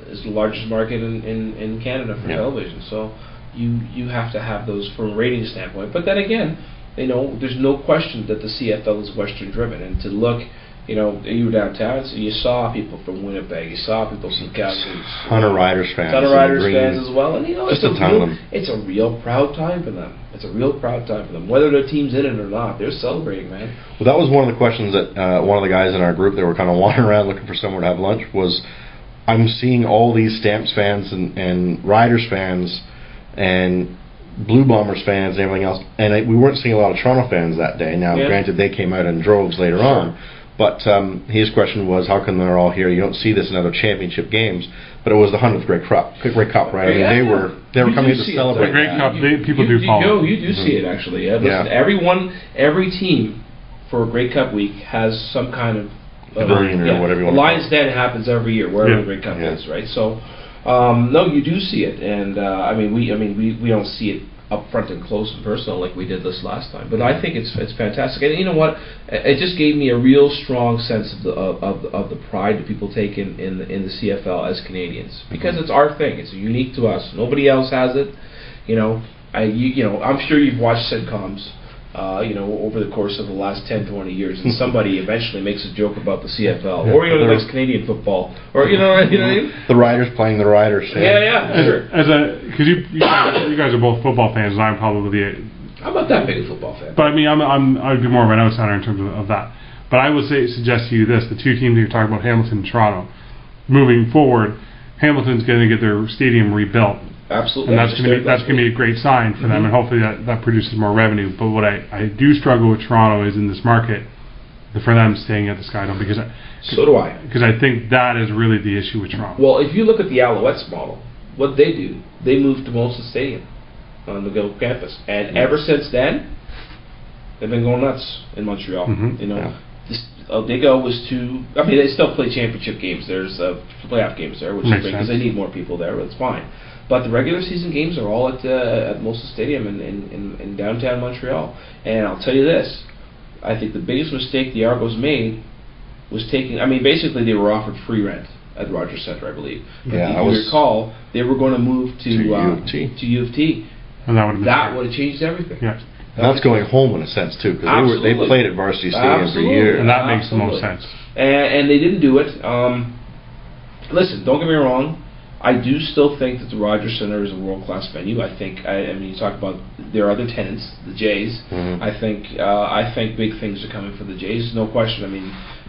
is the largest market in Canada for television. So you have to have those from a rating standpoint. But then again, there's no question that the CFL is Western driven, and to look. You were downtown, so you saw people from Winnipeg, you saw people from Calgary. Ton of Riders fans. As well. And it's a real proud time for them. It's a real proud time for them. Whether their team's in it or not, they're celebrating, man. Well, that was one of the questions that one of the guys in our group that were kind of wandering around looking for somewhere to have lunch was, I'm seeing all these Stamps fans and Riders fans and Blue Bombers fans and everything else, and we weren't seeing a lot of Toronto fans that day. Now, granted, they came out in droves later on. But his question was, how come they're all here? You don't see this in other championship games. But it was the 100th Grey Cup, right? I mean, they were coming to celebrate. The Grey Cup, people do follow. You do see it, actually. Listen, every team for a Grey Cup week has some kind of or whatever you want to call it. Lions Den happens every year, wherever the Grey Cup is, right? So, no, you do see it, and we don't see it up front and close and personal like we did this last time. But I think it's fantastic, and you know what? It just gave me a real strong sense of the pride that people take in the CFL as Canadians, because it's our thing. It's unique to us. Nobody else has it. I'm sure you've watched sitcoms. Over the course of the last 10, 20 years, and somebody eventually makes a joke about the CFL, or likes Canadian football, or the Riders playing the Riders. Sure. Because you guys are both football fans, and I'm probably I'm not that big a football fan. But I mean, I'd be more of an outsider in terms of that. But I would suggest to you this: the two teams you're talking about, Hamilton and Toronto, moving forward, Hamilton's going to get their stadium rebuilt. Absolutely, and that's going to be a great sign for them, and hopefully that produces more revenue. But what I do struggle with Toronto is in this market, for them staying at the Skydome, because so do I. Because I think that is really the issue with Toronto. Well, if you look at the Alouettes model, what they do, they moved to Molson Stadium on the Go campus, and ever since then, they've been going nuts in Montreal. Digo was they still play championship games. There's playoff games there, which is great because they need more people there. But it's fine. But the regular season games are all at Molson Stadium in downtown Montreal. And I'll tell you this, I think the biggest mistake the Argos made was basically they were offered free rent at Rogers Centre, I believe. But if you recall, they were going to move to U of T. And that would have changed everything. Yeah. That's going home in a sense too, because they played at Varsity Stadium for years, and that makes the most sense. And they didn't do it. Listen, don't get me wrong. I do still think that the Rogers Centre is a world-class venue. I think, you talk about their other tenants, the Jays. I think big things are coming for the Jays, no question.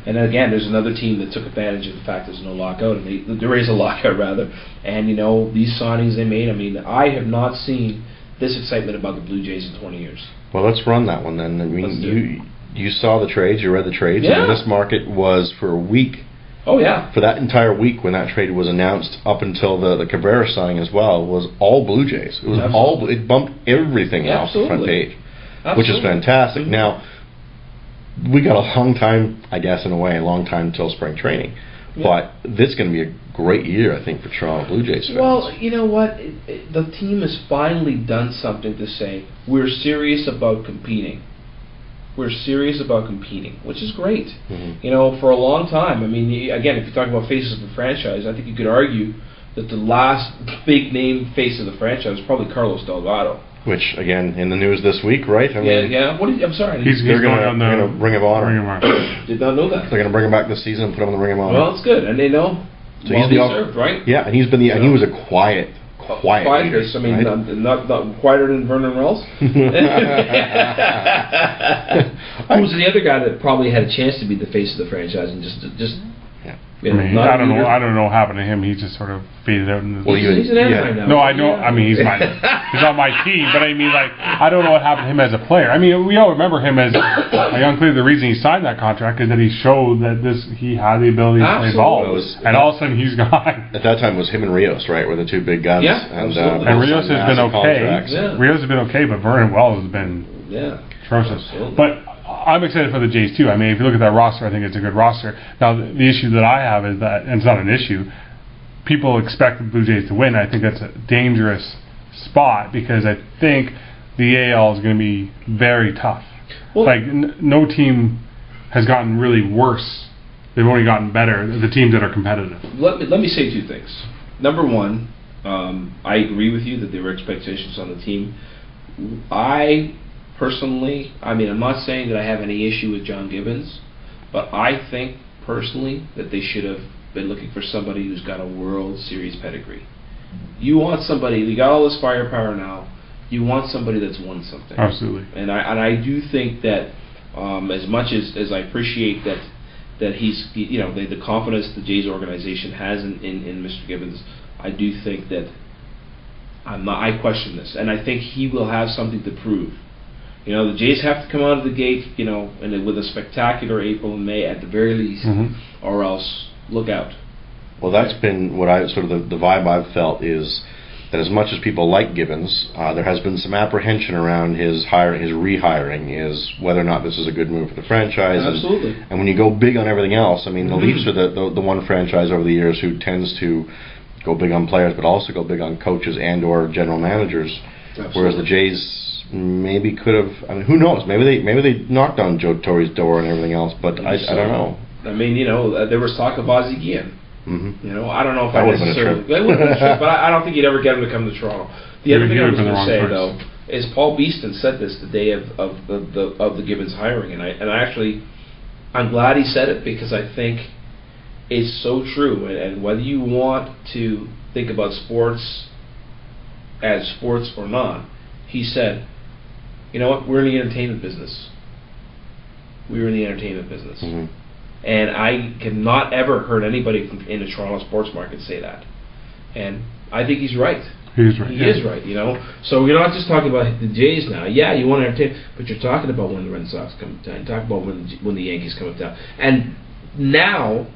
And again, there's another team that took advantage of the fact there's no lockout, and there is a lockout rather. And these signings they made. I have not seen this excitement about the Blue Jays in 20 years. Well, let's run that one then. You saw the trades, you read the trades, and this market was for a week. Oh yeah. For that entire week when that trade was announced, up until the Cabrera signing as well, was all Blue Jays. It was it bumped everything off the front page, which is fantastic. Now, we got a long time, I guess, in a way, a long time till spring training. But this is going to be a great year, I think, for Toronto Blue Jays fans. Well, you know what? The team has finally done something to say, we're serious about competing. we're serious about competing, which is great. You know, for a long time, I mean, again, if you're talking about faces of the franchise, I think you could argue that the last big name face of the franchise was probably Carlos Delgado. Which, again, in the news this week, right? I mean, yeah. I'm sorry. He's going on the Ring of Honor. Did not know that. They're going to bring him back this season and put him on the Ring of Honor. Well, it's good, and they know. So well he's deserved, right? Yeah, and he's been and he was a quiet leader, I mean, right? not quieter than Vernon Wells. Who's the other guy that probably had a chance to be the face of the franchise and just I mean, I don't know what happened to him. He just sort of faded out. He's an Anaheim now. No, I know. I mean, he's on my team, but I mean, like, I don't know what happened to him as a player. I mean, we all remember him as a young player. The reason he signed that contract is that he showed that he had the ability to play ball, and all of a sudden he's gone. At that time, it was him and Rios, right, were the two big guns. Yeah, absolutely. And Rios has been okay. Yeah. Rios has been okay, but Vernon Wells has been atrocious. Absolutely. But I'm excited for the Jays too. I mean, if you look at that roster, I think it's a good roster. Now, the issue that I have is that, and it's not an issue, people expect the Blue Jays to win. I think that's a dangerous spot because I think the AL is going to be very tough. Well, like, no team has gotten really worse. They've only gotten better, the teams that are competitive. Let me say two things. Number one, I agree with you that there were expectations on the team. Personally, I mean, I'm not saying that I have any issue with John Gibbons, but I think personally that they should have been looking for somebody who's got a World Series pedigree. You want somebody, we got all this firepower now, you want somebody that's won something. Absolutely. And I do think that as much as I appreciate that he's, you know, the confidence the Jays organization has in Mr. Gibbons, I do think that I question this, and I think he will have something to prove. You know, the Jays have to come out of the gate, you know, and with a spectacular April and May at the very least, or else look out. Well, that's been what I sort of the vibe I've felt is that as much as people like Gibbons, there has been some apprehension around his rehiring, is whether or not this is a good move for the franchise. Absolutely. And when you go big on everything else, I mean, the Leafs are the one franchise over the years who tends to go big on players, but also go big on coaches and or general managers. Absolutely. Whereas the Jays maybe could have. I mean, who knows? Maybe they knocked on Joe Torre's door and everything else, but I don't know. I mean, you know, there was talk of Ozzie Guillen. You know, I don't know if that I necessarily. It would have been a trip, but I don't think you'd ever get him to come to Toronto. The other thing I was going to say though is Paul Beeston said this the day of the Gibbons hiring, and I'm glad he said it because I think it's so true. And whether you want to think about sports as sports or not, he said, you know what, we're in the entertainment business. We're in the entertainment business. And I cannot ever heard anybody in the Toronto sports market say that. And I think he's right. He's right. He is right, you know. So we're not just talking about the Jays now. Yeah, you want to entertain, but you're talking about when the Red Sox come to town. You're talking about when the Yankees come to town. And now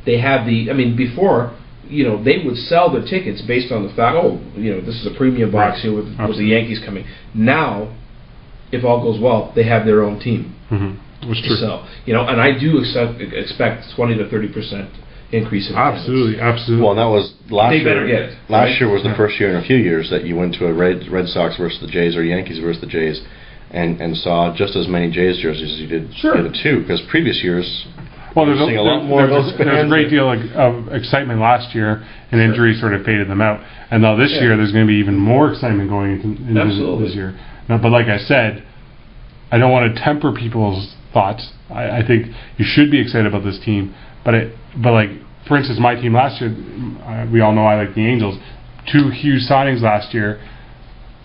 they have I mean, before, you know, they would sell their tickets based on the fact, oh, you know, this is a premium box here with the Yankees coming. Now, if all goes well, they have their own team. That's true. So, you know, and I do expect 20 to 30% increase in attendance. Absolutely. Well, and that was last year. They better get it. Last year was the first year in a few years that you went to a Red Sox versus the Jays or Yankees versus the Jays, and saw just as many Jays jerseys as you did the other two. Because previous years, well, there's a great deal of excitement last year, and injuries sort of faded them out. And now this year, there's going to be even more excitement going into this year. Now, but like I said, I don't want to temper people's thoughts. I think you should be excited about this team, but like, for instance, my team last year, we all know I like the Angels. 2 huge signings last year.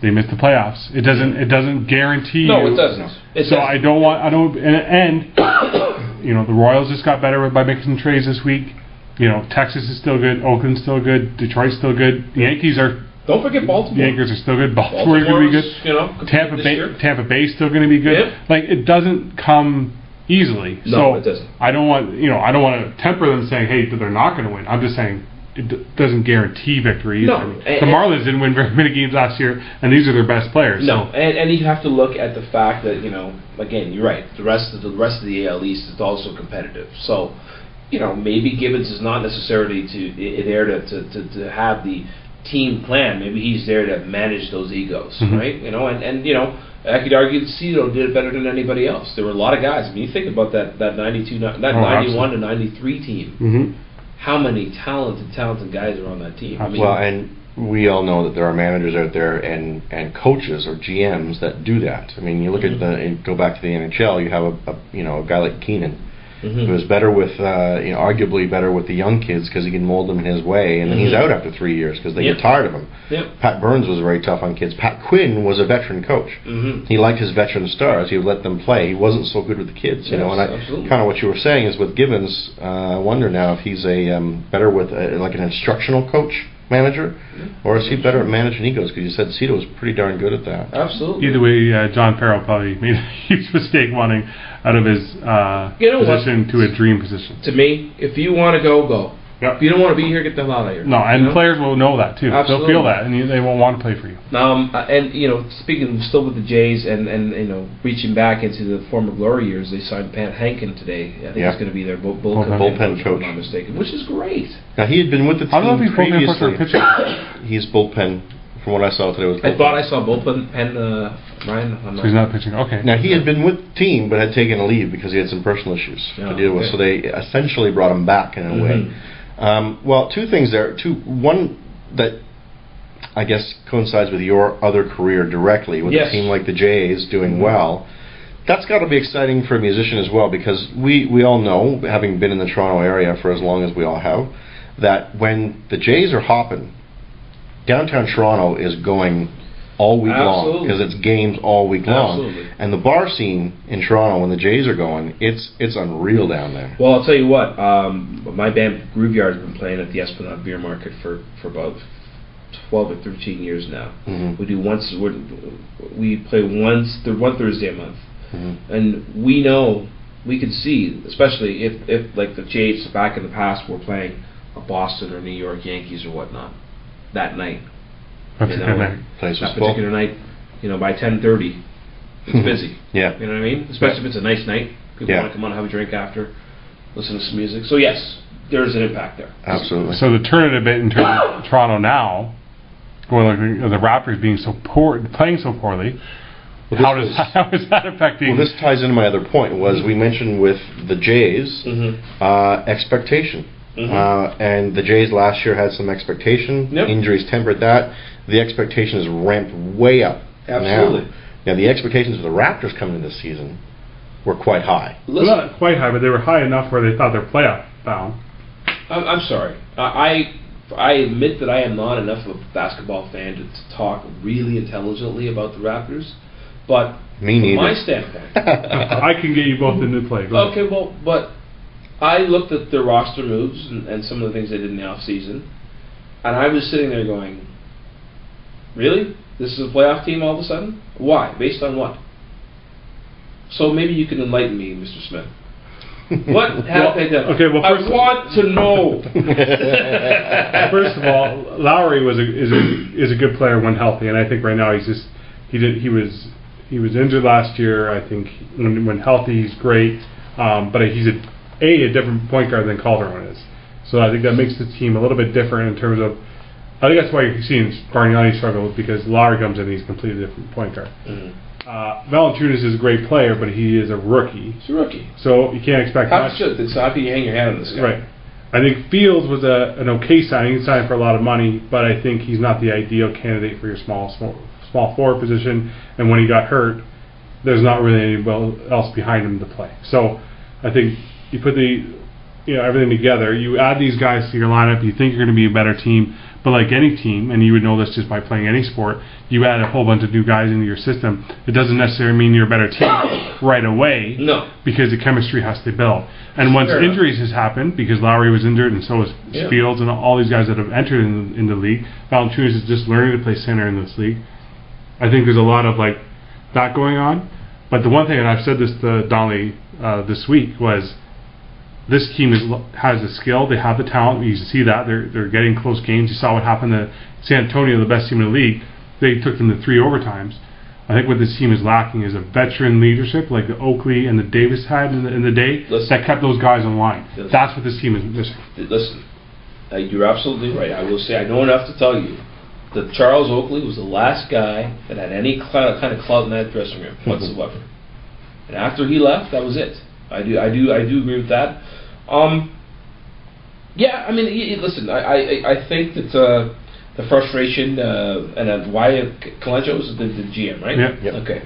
They missed the playoffs. It doesn't guarantee. No, it doesn't. And you know, the Royals just got better by making trades this week. You know, Texas is still good. Oakland's still good. Detroit's still good. The Yankees are. Don't forget Baltimore. The Yankees are still good. Baltimore is going to be good. You know, Tampa Bay's still going to be good. Yep. Like, it doesn't come easily. No, it doesn't. I don't want to temper them saying, hey, they're not going to win. I'm just saying it doesn't guarantee victory. No, the Marlins didn't win very many games last year, and these are their best players. No, so. and you have to look at the fact that, you know, again, you're right. The rest of the AL East is also competitive. So, you know, maybe Gibbons is not necessarily there to have the team plan. Maybe he's there to manage those egos, right? You know, and you know, I could argue that Cito did it better than anybody else. There were a lot of guys. I mean, you think about that 91 to 93 team. How many talented guys are on that team? I mean, well, and we all know that there are managers out there and coaches or GMs that do that. I mean, you look at go back to the NHL. You have a guy like Keenan, who is better with arguably better with the young kids because he can mold them in his way, and then he's out after 3 years because they get tired of him. Pat Burns was very tough on kids. Pat Quinn was a veteran coach. He liked his veteran stars. He would let them play. He wasn't so good with the kids, you know. And kind of what you were saying is with Gibbons. I wonder now if he's better with like an instructional coach manager, or is he better at managing egos? Because you said Cito was pretty darn good at that. Absolutely. Either way, John Farrell probably made a huge mistake wanting out of his position to a dream position. To me, if you want to go. If you don't want to be here, get the hell out of here. No, and players will know that too. Absolutely. They'll feel that, and they won't want to play for you. And you know, speaking still with the Jays, and you know, reaching back into the former glory years, they signed Pat Hankin today. I think he's going to be their bullpen coach, if I'm not mistaken, which is great. Now he had been with the team previously. He's bullpen. From what I saw today, was bullpen. I thought I saw bullpen Ryan. So he's not pitching. Okay. Now he had been with the team, but had taken a leave because he had some personal issues to deal with. So they essentially brought him back in a way. Well, two things there. One that I guess coincides with your other career directly, with a team like the Jays doing well. That's got to be exciting for a musician as well, because we all know, having been in the Toronto area for as long as we all have, that when the Jays are hopping, downtown Toronto is going all week long, because it's games all week long. And the bar scene in Toronto, when the Jays are going, it's unreal down there. Well, I'll tell you what, my band Grooveyard has been playing at the Esplanade Beer Market for about 12 or 13 years now. We play one Thursday a month, and we know, we can see, especially if like the Jays back in the past were playing a Boston or New York Yankees or whatnot that night. That particular night, you know, by 10:30, it's busy. You know what I mean? Especially if it's a nice night. People want to come on, have a drink after, listen to some music. So yes, there's an impact there. Absolutely. So to turn it a bit in terms of Toronto now, the Raptors being so poor, playing so poorly, how is that affecting? Well, this ties into my other point. Was we mentioned with the Jays expectation. And the Jays last year had some expectation. Injuries tempered that. The expectation is ramped way up. Absolutely. Now the expectations for the Raptors coming into this season were quite high. Well, not quite high, but they were high enough where they thought they're playoff bound. I'm sorry. I admit that I am not enough of a basketball fan to talk really intelligently about the Raptors, but me neither. From my standpoint, I can get you both into play. Okay, well, but I looked at their roster moves and some of the things they did in the off season, and I was sitting there going, really? This is a playoff team all of a sudden? Why? Based on what? So maybe you can enlighten me, Mr. Smith. What have they done? Okay, well, I want to know. First of all, Lowry is a good player when healthy, and I think right now he was injured last year. I think when healthy he's great, but he's a different point guard than Calderon is. So I think that makes the team a little bit different in terms of. I think that's why you're seeing Bargnani struggle, because Lowry comes in and he's a completely different point guard. Valanciunas is a great player, but he is a rookie. He's a rookie. So you can't expect much. So how can you hang your hat on this guy? Right. I think Fields was an okay signing. He signed for a lot of money, but I think he's not the ideal candidate for your small forward position. And when he got hurt, there's not really anybody else behind him to play. So I think you put everything together. You add these guys to your lineup. You think you're going to be a better team. But like any team, and you would know this just by playing any sport, you add a whole bunch of new guys into your system. It doesn't necessarily mean you're a better team right away. No. Because the chemistry has to build. And once injuries has happened, because Lowry was injured and so was Fields and all these guys that have entered in the league, Valanciunas is just learning to play center in this league. I think there's a lot of that going on. But the one thing, and I've said this to Donnelly this week, was this team has the skill, they have the talent. You see that they're getting close games. You saw what happened to San Antonio, the best team in the league. They took them to 3 overtimes. I think what this team is lacking is a veteran leadership like the Oakley and the Davis had in the day that kept those guys in line. That's what this team is missing. Listen, you're absolutely right. I will say I know enough to tell you that Charles Oakley was the last guy that had any kind of clout in that dressing room whatsoever. And after he left, that was it. I do agree with that. Yeah, I mean, listen, I think that the frustration and why Colangelo was the GM, right? Yeah. Yep. Okay.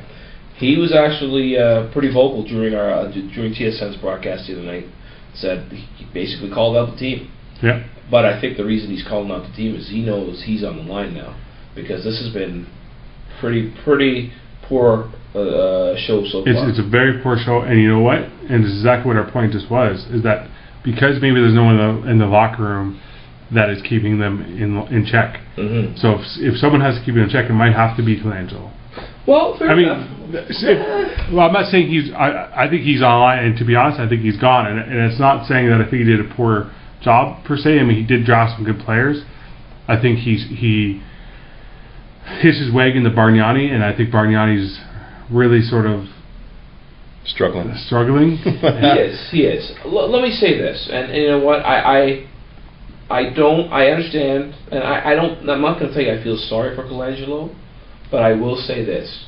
He was actually pretty vocal during TSN's broadcast the other night. Said he basically called out the team. Yeah. But I think the reason he's calling out the team is he knows he's on the line now, because this has been pretty poor show so far. It's a very poor show, and you know what? And this is exactly what our point just was, is that because maybe there's no one in the locker room that is keeping them in check. Mm-hmm. So if someone has to keep it in check, it might have to be Colangelo. Well, fair enough. Well, I'm not saying he's. I think he's online, and to be honest, I think he's gone. And it's not saying that I think he did a poor job per se. I mean, he did draft some good players. I think he hits his wagon to Bargnani, and I think Bargnani's really sort of struggling. He is. Let me say this, and you know what? I understand, and I'm not going to tell you I feel sorry for Colangelo. But I will say this,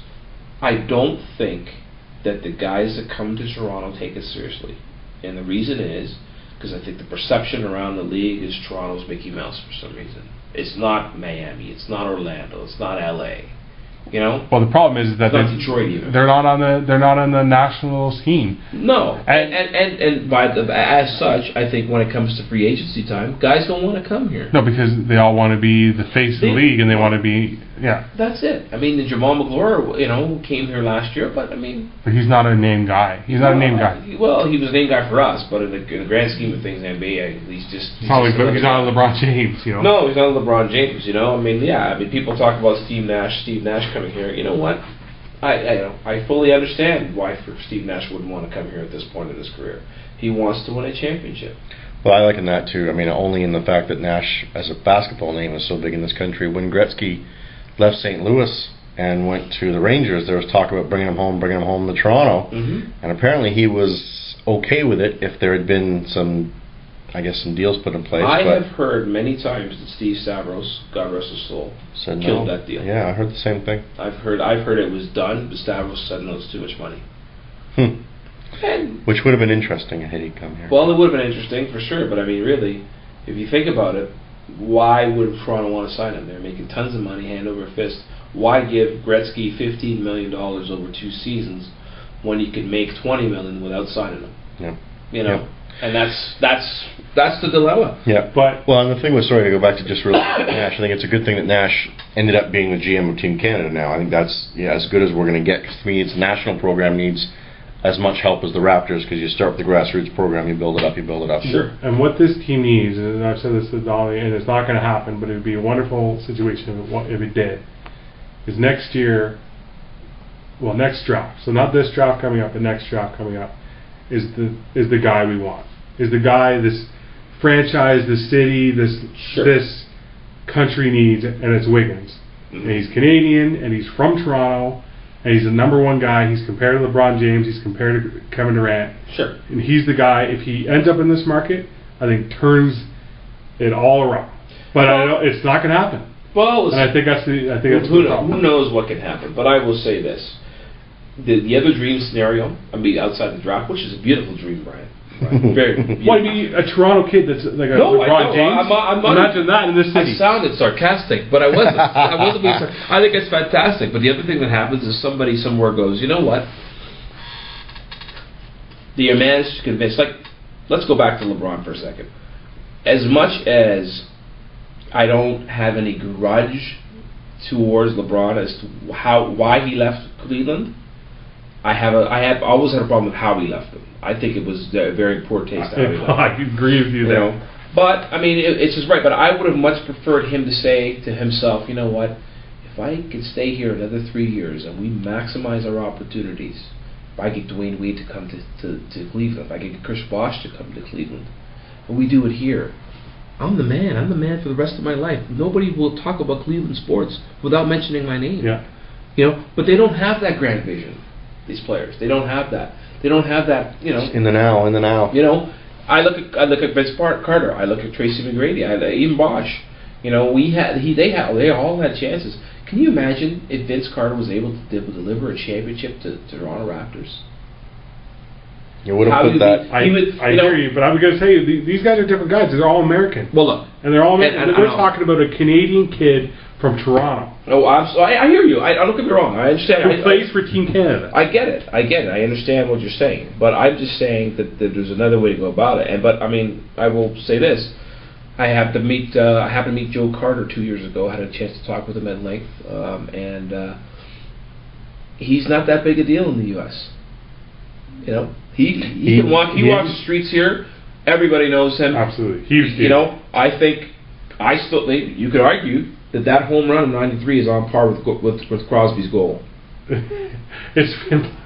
I don't think that the guys that come to Toronto take it seriously. And the reason is, because I think the perception around the league is Toronto's Mickey Mouse for some reason. It's not Miami, it's not Orlando, it's not LA. You know? Well, the problem is that Detroit even. They're not on the national scheme. No, and as such, I think when it comes to free agency time, guys don't want to come here. No, because they all want to be the face of the league, and they want to be That's it. I mean, the Jamal McGlure, came here last year, but I mean. But he's not a name guy. He's not a name guy. Well, he was a name guy for us, but in the grand scheme of things, in the NBA, he's not a LeBron James, No, he's not a LeBron James. I mean, people talk about Steve Nash coming here. You know what? I fully understand why Steve Nash wouldn't want to come here at this point in his career. He wants to win a championship. Well, I liken that too. I mean, only in the fact that Nash, as a basketball name, is so big in this country. When Gretzky left St. Louis and went to the Rangers, there was talk about bringing him home to Toronto, and apparently he was okay with it if there had been some deals put in place. I have heard many times that Steve Stavros, God rest his soul, killed that deal. Yeah, I heard the same thing. I've heard it was done, but Stavros said no, it's too much money. Which would have been interesting had he come here. Well, it would have been interesting for sure, but I mean, really, if you think about it, why would Toronto want to sign him? They're making tons of money, hand over fist. Why give Gretzky $15 million over 2 seasons when you could make $20 million without signing him? Yeah. And that's the dilemma. Yeah. And the thing was, sorry to go back to just really Nash. I think it's a good thing that Nash ended up being the GM of Team Canada now. I think that's as good as we're going to get. Because to me, it's a national program needs as much help as the Raptors, because you start with the grassroots program, you build it up. Sure. And what this team needs, and I've said this to Dolly, and it's not going to happen, but it would be a wonderful situation if it did, is next draft. So not this draft coming up, the next draft coming up, is the guy we want. Is the guy this franchise, this city, this country needs, and it's Wiggins. And he's Canadian, and he's from Toronto, and he's the number one guy. He's compared to LeBron James. He's compared to Kevin Durant. Sure. And he's the guy, if he ends up in this market, I think turns it all around. But it's not going to happen. Well, and I think that's the problem. Who knows what can happen? But I will say this: the other dream scenario, outside the draft, which is a beautiful dream, Brian. Right. Very beautiful. What, you mean a Toronto kid that's like a LeBron James? Imagine that in this city. I sounded sarcastic, but I wasn't. I wasn't being sarcastic. I think it's fantastic. But the other thing that happens is somebody somewhere goes, you know what? You're managed to convince. Like, let's go back to LeBron for a second. As much as I don't have any grudge towards LeBron as to why he left Cleveland, I have always had a problem with how he left them. I think it was a very poor taste how he left. I agree with you there. But I mean, it's just right. But I would have much preferred him to say to himself, you know what? If I could stay here another 3 years and we maximize our opportunities, if I get Dwayne Wade to come to Cleveland, if I get Chris Bosh to come to Cleveland, and we do it here, I'm the man. I'm the man for the rest of my life. Nobody will talk about Cleveland sports without mentioning my name. Yeah. But they don't have that grand vision. These players, they don't have that. They don't have that. In the now. I look at Vince Carter. I look at Tracy McGrady. Even Bosh. You know, they all had chances. Can you imagine if Vince Carter was able to deliver a championship to Toronto Raptors? You would have put that. I hear you, but I'm going to tell you, these guys are different guys. They're all American. Well, look, and they're all American. And we're talking about a Canadian kid from Toronto. Oh, I hear you. I don't get me wrong. I understand. Who plays for Team Canada. I get it. I understand what you're saying. But I'm just saying that there's another way to go about it. But I mean, I will say this. I happened to meet Joe Carter 2 years ago. I had a chance to talk with him at length, and he's not that big a deal in the U.S. You know, he walks the streets here. Everybody knows him. Absolutely, huge deal. You know, I think you could argue that home run in '93 is on par with Crosby's goal. It's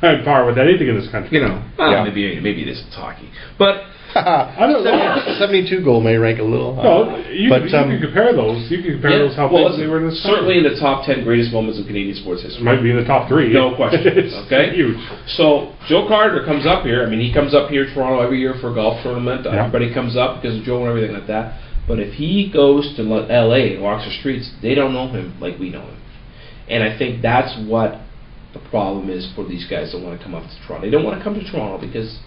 on par with anything in this country. You know, maybe it isn't hockey, but. I don't know. 72 goal may rank a little high. No, you can compare those. You can compare those how big they were in this certainly in the top 10 greatest moments of Canadian sports history. Might be in the top 3. No question. Okay, huge. So Joe Carter comes up here. I mean, he comes up here to Toronto every year for a golf tournament. Yeah. Everybody comes up because of Joe and everything like that. But if he goes to L.A. and walks the streets, they don't know him like we know him. And I think that's what the problem is for these guys that want to come up to Toronto. They don't want to come to Toronto because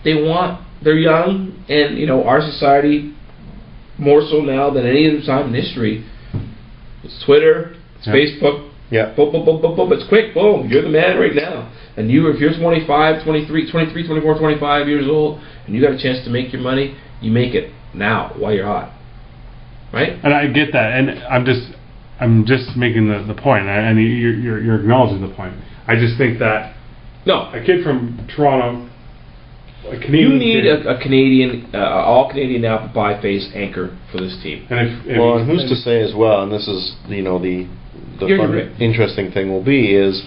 they're young, and you know, our society, more so now than any other time in history, it's Twitter, it's Facebook, boom, boom, boom, boom, boom, it's quick, boom, you're the man right now. And if you're 25, 23, 24, 25 years old, and you got a chance to make your money, you make it now while you're hot, right? And I get that, and I'm just making the point, and you're acknowledging the point. I just think that a kid from Toronto. You need a Canadian, all Canadian apple pie face anchor for this team. And who's to say as well? And this is, the fun, interesting thing will be is,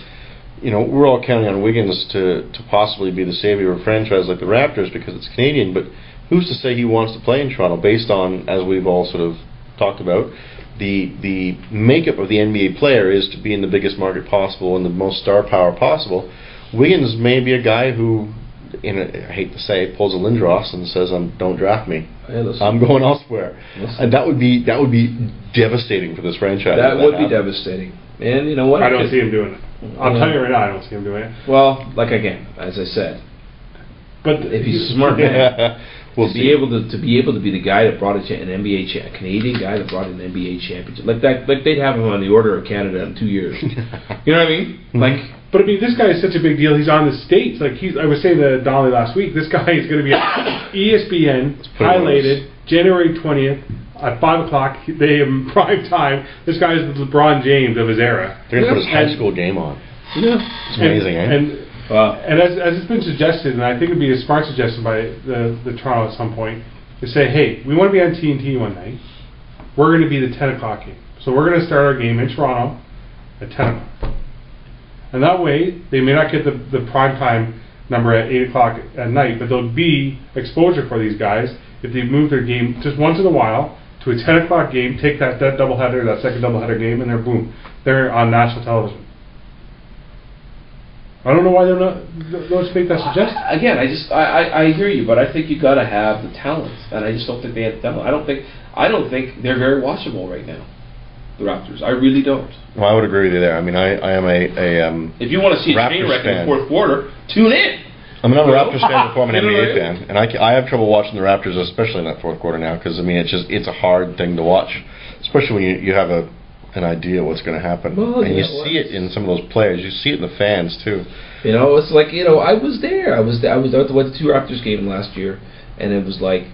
we're all counting on Wiggins to possibly be the savior of a franchise like the Raptors because it's Canadian. But who's to say he wants to play in Toronto? Based on, as we've all sort of talked about, the makeup of the NBA player is to be in the biggest market possible and the most star power possible. Wiggins may be a guy who, I hate to say, pulls a Lindros and says, "Don't draft me. I'm going elsewhere." And that would be devastating for this franchise. That would be devastating. And you know what? I don't see him doing it. I'll tell you right now, I don't see him doing it. Well, again, as I said, but if he's a smart man, to be able to be the guy that brought a Canadian guy that brought an NBA championship, like they'd have him on the Order of Canada in 2 years. You know what I mean? But I mean, this guy is such a big deal. He's on the States. I was saying to Dolly last week, this guy is going to be on ESPN, highlighted, January 20th at 5 o'clock. They have prime time. This guy is the LeBron James of his era. They're going to put his high school game on. Yeah, it's amazing, And as it's been suggested, and I think it would be a smart suggestion by the Toronto at some point, to say, hey, we want to be on TNT one night. We're going to be the 10 o'clock game. So we're going to start our game in Toronto at 10 o'clock. And that way, they may not get the prime time number at 8 o'clock at night, but there'll be exposure for these guys if they move their game just once in a while to a 10 o'clock game, take that doubleheader, that second doubleheader game, and they're on national television. I don't know why they're not. Let's make that suggestion. Again, I hear you, but I think you got to have the talent, and I just don't think they have the talent. I don't think they're very watchable right now. The Raptors, I really don't. Well, I would agree with you there. I mean, I am a if you want to see a train wreck in the fourth quarter, tune in. I'm not a Raptors fan before I'm an NBA fan, and I have trouble watching the Raptors, especially in that fourth quarter now, because I mean it's a hard thing to watch, especially when you have an idea what's going to happen, and you see it in some of those players, you see it in the fans too. It's like I was there. I went to the 2 Raptors game last year, and it was like,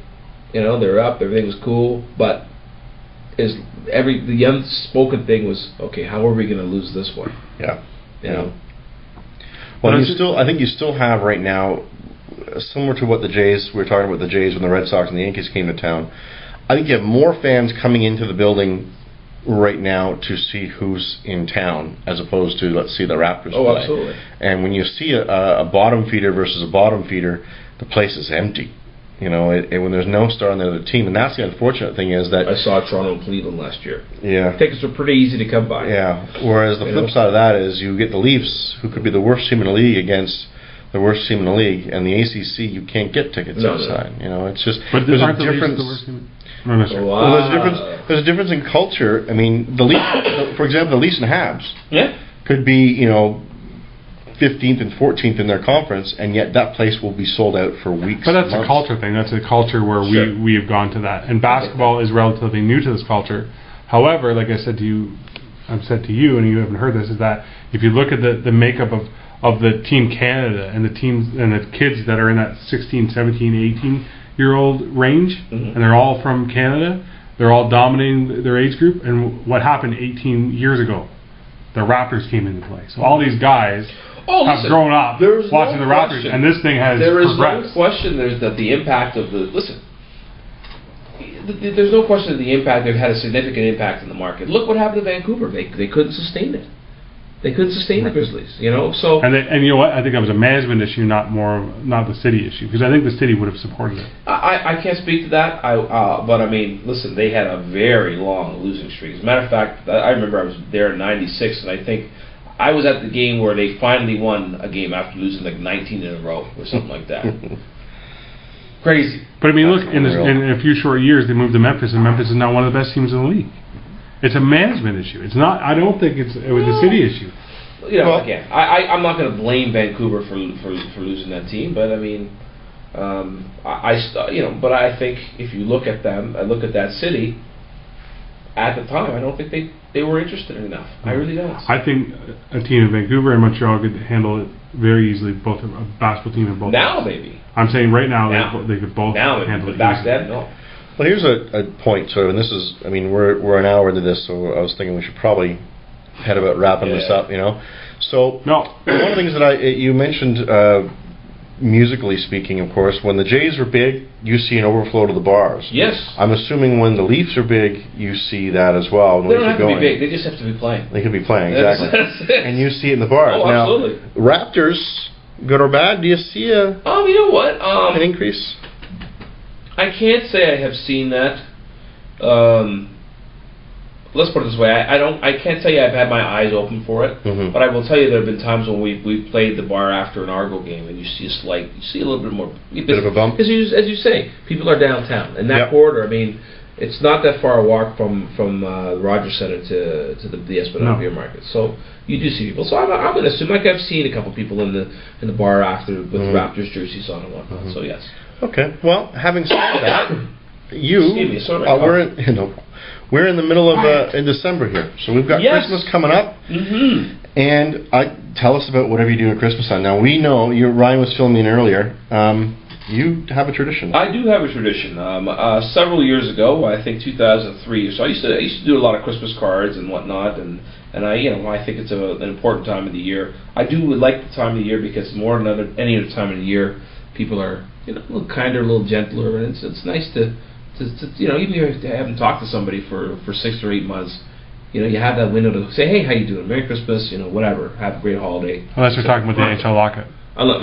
they're up, everything was cool, but the unspoken thing was, okay, how are we going to lose this one? Yeah. Well, I think you still have right now, similar to what we were talking about the Jays when the Red Sox and the Yankees came to town. I think you have more fans coming into the building right now to see who's in town as opposed to, let's see, the Raptors play. Oh, absolutely. And when you see a bottom feeder versus a bottom feeder, the place is empty. When there's no star on the other team, and that's the unfortunate thing is that I saw Toronto and Cleveland last year. Yeah, tickets were pretty easy to come by. Yeah, whereas the flip side of that is you get the Leafs, who could be the worst team in the league, against the worst team in the league, and the ACC you can't get tickets outside. You know, it's just but there's a difference. There's a difference in culture. I mean, the Leafs, for example, the Leafs and Habs could be 15th and 14th in their conference, and yet that place will be sold out for weeks. But that's a culture thing. That's a culture where we have gone to that. And basketball is relatively new to this culture. However, like I said to you, and you haven't heard this, is that if you look at the makeup of the Team Canada and the teams and the kids that are in that 16, 17, 18-year-old range, and they're all from Canada, they're all dominating their age group. And what happened 18 years ago? The Raptors came into play. So all these guys have grown up watching the Raptors, and this thing has progressed. There is no question that the impact of there's no question that the impact, they've had a significant impact in the market. Look what happened to Vancouver. They couldn't sustain it. They couldn't sustain the Grizzlies, So and you know what? I think that was a management issue, not the city issue, because I think the city would have supported it. I can't speak to that. But I mean, listen, they had a very long losing streak. As a matter of fact, I remember I was there in '96, and I think I was at the game where they finally won a game after losing like 19 in a row or something like that. Crazy. But I mean, look, in a few short years, they moved to Memphis, and Memphis is now one of the best teams in the league. It's a management issue. It's not. I don't think it was a city issue. Again, I'm not going to blame Vancouver for losing that team, but I mean, but I think if you look at them, I look at that city. At the time, I don't think they were interested enough. I really don't. I think a team in Vancouver and Montreal could handle it very easily. Both a basketball team and both. Now maybe. I'm saying right now they could both handle it. Back then, no. Well, here's a point, sort of, and this is, I mean, we're an hour into this, so I was thinking we should probably head about wrapping this up, So one of the things that you mentioned, musically speaking, of course, when the Jays are big, you see an overflow to the bars. Yes. I'm assuming when the Leafs are big, you see that as well. They don't have to be big; they just have to be playing. They can be playing, exactly, and you see it in the bars. Oh, absolutely. Now, Raptors, good or bad? Do you see you know what? An increase? I can't say I have seen that. Let's put it this way: I can't tell you I've had my eyes open for it, but I will tell you there have been times when we've played the bar after an Argo game, and you see a little bit more, bit of a bump. Because as you say, people are downtown, and that corridor. I mean, it's not that far a walk from Rogers Center to the Esplanade Beer Market, so you do see people. So I'm going to assume, like, I've seen a couple people in the bar after with Raptors jerseys on and whatnot. So yes. Okay. Well, having said that, we're in the middle of in December here, so we've got Christmas coming up, and tell us about whatever you do at Christmas time. Now we know Ryan was filming in earlier. You have a tradition. I do have a tradition. Several years ago, I think 2003. So I used to do a lot of Christmas cards and whatnot, and I think it's an important time of the year. I do like the time of the year because more than any other time of the year, people are a little kinder, a little gentler, and it's nice to even if you haven't talked to somebody for 6 or 8 months, you have that window to say, hey, how you doing? Merry Christmas, whatever. Have a great holiday. Unless you're talking about the NHL lockout. I love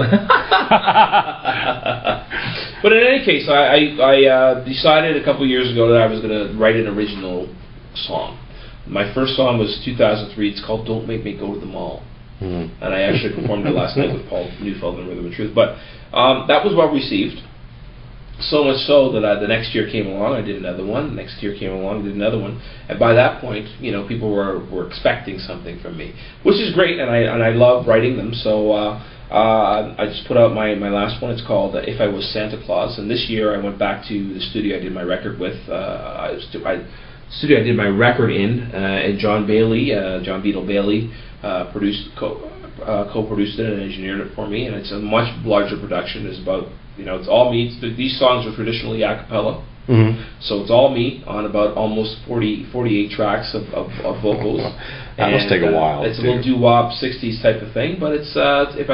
But in any case, I decided a couple years ago that I was going to write an original song. My first song was 2003. It's called Don't Make Me Go to the Mall. And I actually performed it last night with Paul Neufeld and Rhythm and Truth. But that was well received. So much so that the next year came along, I did another one. Next year came along, I did another one. And by that point, people were expecting something from me, which is great, and I love writing them. So I just put out my last one. It's called If I Was Santa Claus. And this year I went back to the studio I did my record with. Studio I did my record in, and John Beadle Bailey co-produced it and engineered it for me. And it's a much larger production. It's about it's all me. These songs are traditionally a cappella, so it's all me on about almost 48 tracks of vocals. That must take a while. It's a little doo-wop 60s type of thing, but it's If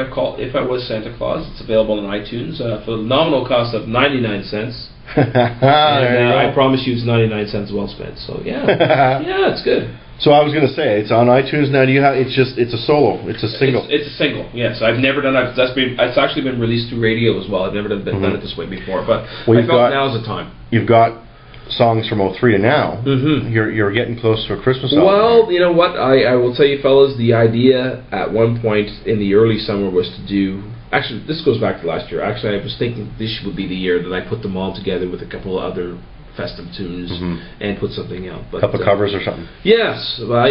I Was Santa Claus. It's available on iTunes for the nominal cost of 99 cents. I promise you, it's 99 cents well spent. So yeah, it's good. So I was going to say, it's on iTunes now. Do you have? It's a solo. It's a single. It's a single. Yes, I've never done that. It's actually been released through radio as well. I've never done it this way before, but I felt now's the time. You've got songs from 03 to now. You're getting close to a Christmas album. Well, you know what? I will tell you, fellas, the idea at one point in the early summer was to do actually, this goes back to last year. Actually, I was thinking this would be the year that I put them all together with a couple of other festive tunes and put something out. But, couple covers or something. Yes, well,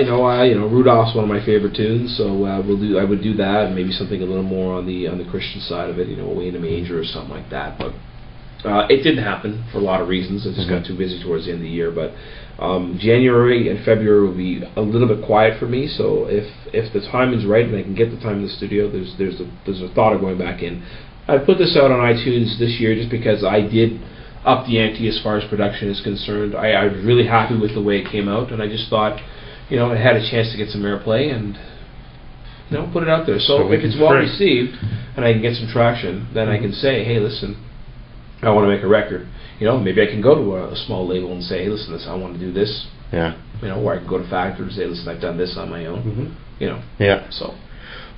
Rudolph's one of my favorite tunes, so I would do that, and maybe something a little more on the Christian side of it, Away in a Manger or something like that. But it didn't happen for a lot of reasons. I just got too busy towards the end of the year. But January and February will be a little bit quiet for me. So if the timing's right and I can get the time in the studio, there's a thought of going back in. I put this out on iTunes this year just because I did up the ante as far as production is concerned. I was really happy with the way it came out, and I just thought, it had a chance to get some airplay and put it out there. So if it's well received and I can get some traction, then I can say, hey, listen, I want to make a record. Maybe I can go to a small label and say, hey, listen, I want to do this. Yeah. Or I can go to Factor and say, listen, I've done this on my own. Yeah. So.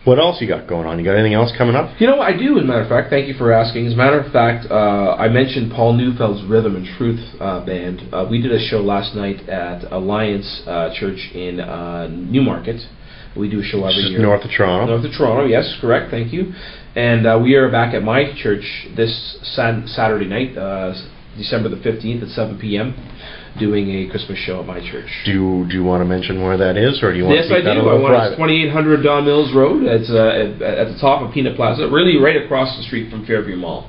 What else you got going on? You got anything else coming up? I do, as a matter of fact. Thank you for asking. As a matter of fact, I mentioned Paul Neufeld's Rhythm and Truth band. We did a show last night at Alliance Church in Newmarket. We do a show every year. North of Toronto. North of Toronto, yes, correct, thank you. And we are back at my church this Saturday night, December the 15th at 7 p.m., doing a Christmas show at my church. Do you want to mention where that is, or do you want to keep that a little private? Yes, I do. I want it 2800 Don Mills Road. It's at the top of Peanut Plaza, really right across the street from Fairview Mall.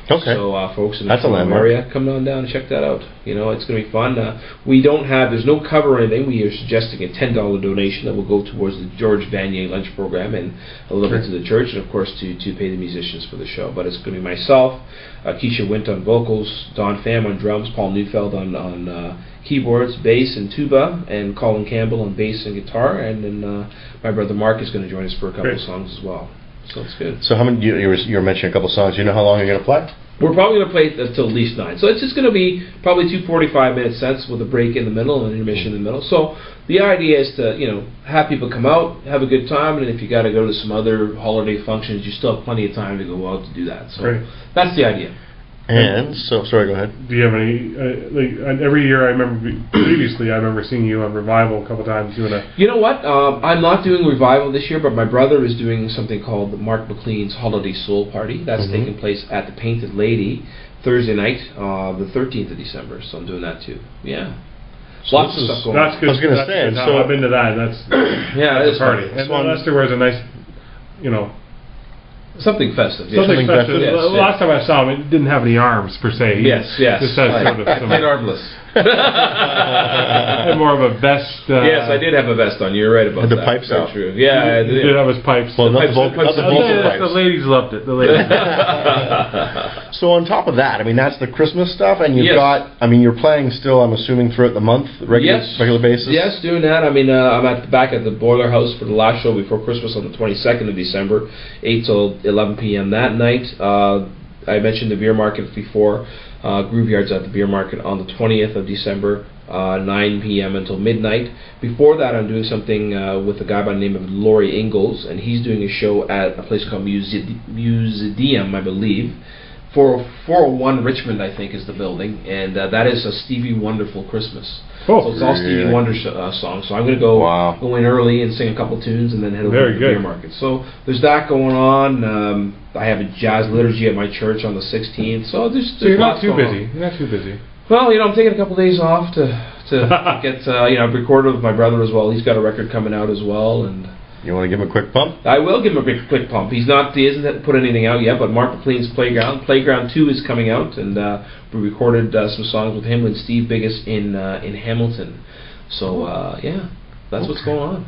Okay. So folks in the area, come on down and check that out. It's going to be fun. There's no cover or anything. We are suggesting a $10 donation that will go towards the George Vanier lunch program and a little bit to the church, and of course to pay the musicians for the show. But it's going to be myself, Keisha Wint on vocals, Don Pham on drums, Paul Neufeld on keyboards, bass and tuba, and Colin Campbell on bass and guitar, and then my brother Mark is going to join us for a couple of songs as well. So it's good. So how many? You were mentioning a couple of songs. Do you know how long you're going to play? We're probably going to play until at least 9. So it's just going to be probably 2 45-minute sets with a break in the middle and an intermission in the middle. So the idea is to, have people come out, have a good time, and if you got to go to some other holiday functions, you still have plenty of time to go out to do that. So that's the idea. And so, sorry, go ahead. Do you have any, every year I remember seeing you on Revival a couple times doing a... You know what, I'm not doing Revival this year, but my brother is doing something called Mark McLean's Holiday Soul Party. That's taking place at the Painted Lady Thursday night, the 13th of December, so I'm doing that too. Yeah. So lots of stuff going on. That's good. I was going to say, so I've been to that. That's it's a party. And Lester wears a nice, something festive. Yeah. Something festive. Yes, last time I saw him, it didn't have any arms per se. Yes. Just has sort of some armless. And more of a vest. Yes, I did have a vest on. You're right about that. The pipes out. True. Yeah, he did have his pipes. Well, not the vocal pipes. The ladies loved it. The ladies. So on top of that, that's the Christmas stuff, and you've got. You're playing still. I'm assuming throughout the month, regular basis. Yes, doing that. I'm back at the Boiler House for the last show before Christmas on the 22nd of December, 8 till 11 p.m. that night. I mentioned the beer market before. Grooveyard's at the beer market on the 20th of December, 9 p.m. until midnight. Before that, I'm doing something with a guy by the name of Laurie Ingalls, and he's doing a show at a place called Museum, I believe. 401 Richmond, I think, is the building, and that is a Stevie Wonderful Christmas. So it's all Stevie Wonder songs. So I'm going to go in early and sing a couple tunes and then head over to the beer market. So there's that going on. I have a jazz liturgy at my church on the 16th. So there's you're not lots too going busy. on. You're not too busy. Well, I'm taking a couple days off to get. I've recorded with my brother as well. He's got a record coming out as well, and. You want to give him a quick pump? I will give him a quick pump. He hasn't put anything out yet, but Mark McLean's Playground 2 is coming out, and we recorded some songs with him and Steve Biggis in Hamilton. So that's what's going on.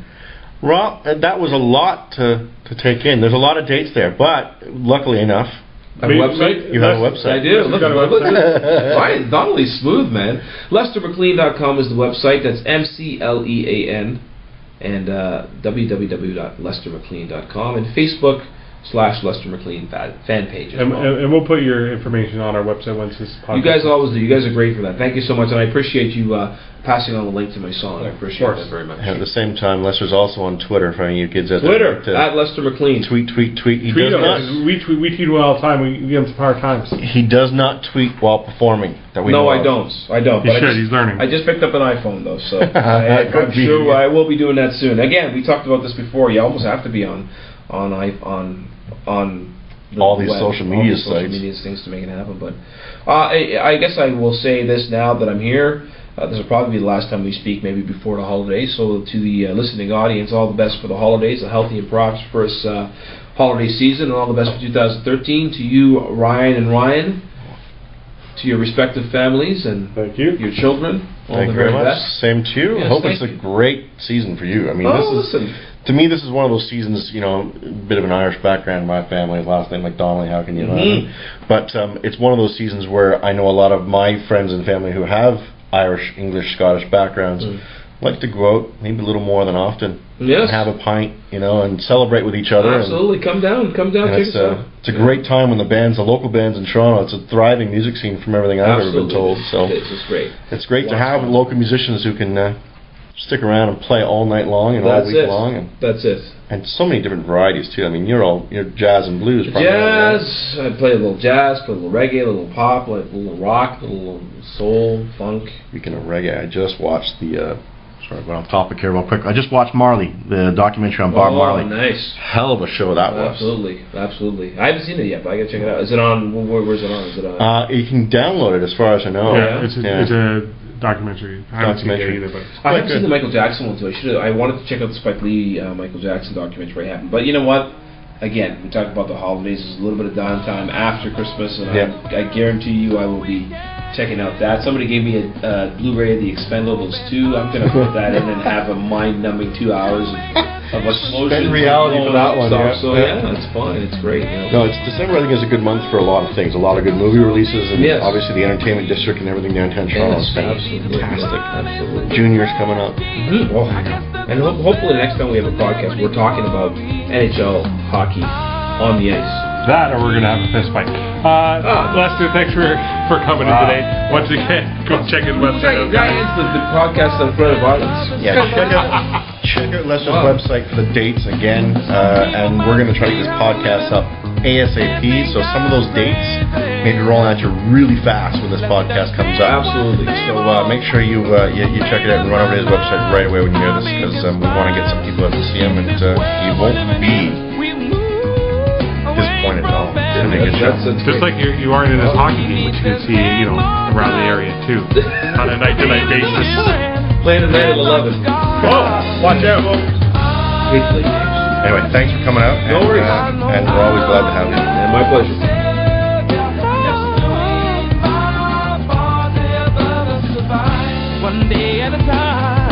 Well, that was a lot to take in. There's a lot of dates there, but luckily enough, I have a website? You have a website. I do. Look at the website. Ryan Donnelly smooth, man. LesterMcLean.com is the website. That's McLean. And www.lestermclean.com, and Facebook/Lester McLean fan page as well. And we'll put your information on our website once this podcast. You guys always do. You guys are great for that. Thank you so much, and I appreciate you passing on the link to my song. I appreciate that very much. At the same time, Lester's also on Twitter for any of you kids out there. Twitter, at Lester McLean. Tweet. He tweet does not. We tweet all the time. We give him some hard times. He does not tweet while performing. No, I don't. He's learning. I just picked up an iPhone, though, so I'm sure I will be doing that soon. Again, we talked about this before. You almost have to be on all these social media sites. Social media things to make it happen. But I guess I will say this now that I'm here. This will probably be the last time we speak, maybe before the holidays. So to the listening audience, all the best for the holidays, a healthy and prosperous holiday season, and all the best for 2013. To you, Ryan and Ryan, to your respective families, and thank you, your children. All Thank the you very much. best. Same to you. Yes, I hope it's a great season for you. I mean, to me, this is one of those seasons, you know, a bit of an Irish background in my family, last name McDonnell, how can you imagine? But it's one of those seasons where I know a lot of my friends and family who have Irish, English, Scottish backgrounds like to go out maybe a little more than often, and have a pint, you know, and celebrate with each other. Absolutely, come down, check us out. It's a great time when the local bands in Toronto, it's a thriving music scene from everything I've ever been told. So it's great. It's great to have local musicians who can stick around and play all night long and all week long. And that's it. And so many different varieties too. I mean, you're jazz and blues. Jazz. I play a little jazz, play a little reggae, a little pop, like a little rock, a little soul, funk. Speaking of reggae, I just watched the. Sorry, but on topic here real quick. I just watched Marley, the documentary on Bob Marley. Nice. Hell of a show that was. Absolutely. I haven't seen it yet, but I gotta check it out. Is it on? Where's it on? Is it on? You can download it, as far as I know. Yeah, it's a documentary. I haven't seen it either, but I haven't seen the Michael Jackson one too. I wanted to check out the Spike Lee Michael Jackson documentary. I haven't. But you know what? Again, we talked about the holidays. There's a little bit of downtime after Christmas, and I guarantee you I will be checking out that. Somebody gave me a Blu-ray of The Expendables 2. I'm going to put that in and have a mind-numbing 2 hours of explosion. reality for that one. So it's fun. It's great. You know? No, December I think is a good month for a lot of things. A lot of good movie releases, and obviously the entertainment district and everything downtown Toronto is fantastic. Absolutely. Junior's coming up. Oh, I know. And hopefully next time we have a podcast, we're talking about NHL hockey on the ice. That, or we're going to have a fist fight. Lester, thanks for coming in today. Once again, go check his website out, guys. The podcast on Front of Violence. Yeah, check out Lester's website for the dates again, and we're going to try to get this podcast up ASAP, so some of those dates may be rolling at you really fast when this podcast comes up. Absolutely. So make sure you check it out and run over to his website right away when you hear this, because we want to get some people out to see him, and you won't be disappointed at all. Just like you aren't in his hockey game, which you can see, you know, around the area too, on a night-to-night basis. Playing tonight at 11. Oh, watch out! Anyway, thanks for coming out. No worries. And we're always glad to have you. Yeah, my pleasure. One day at a time.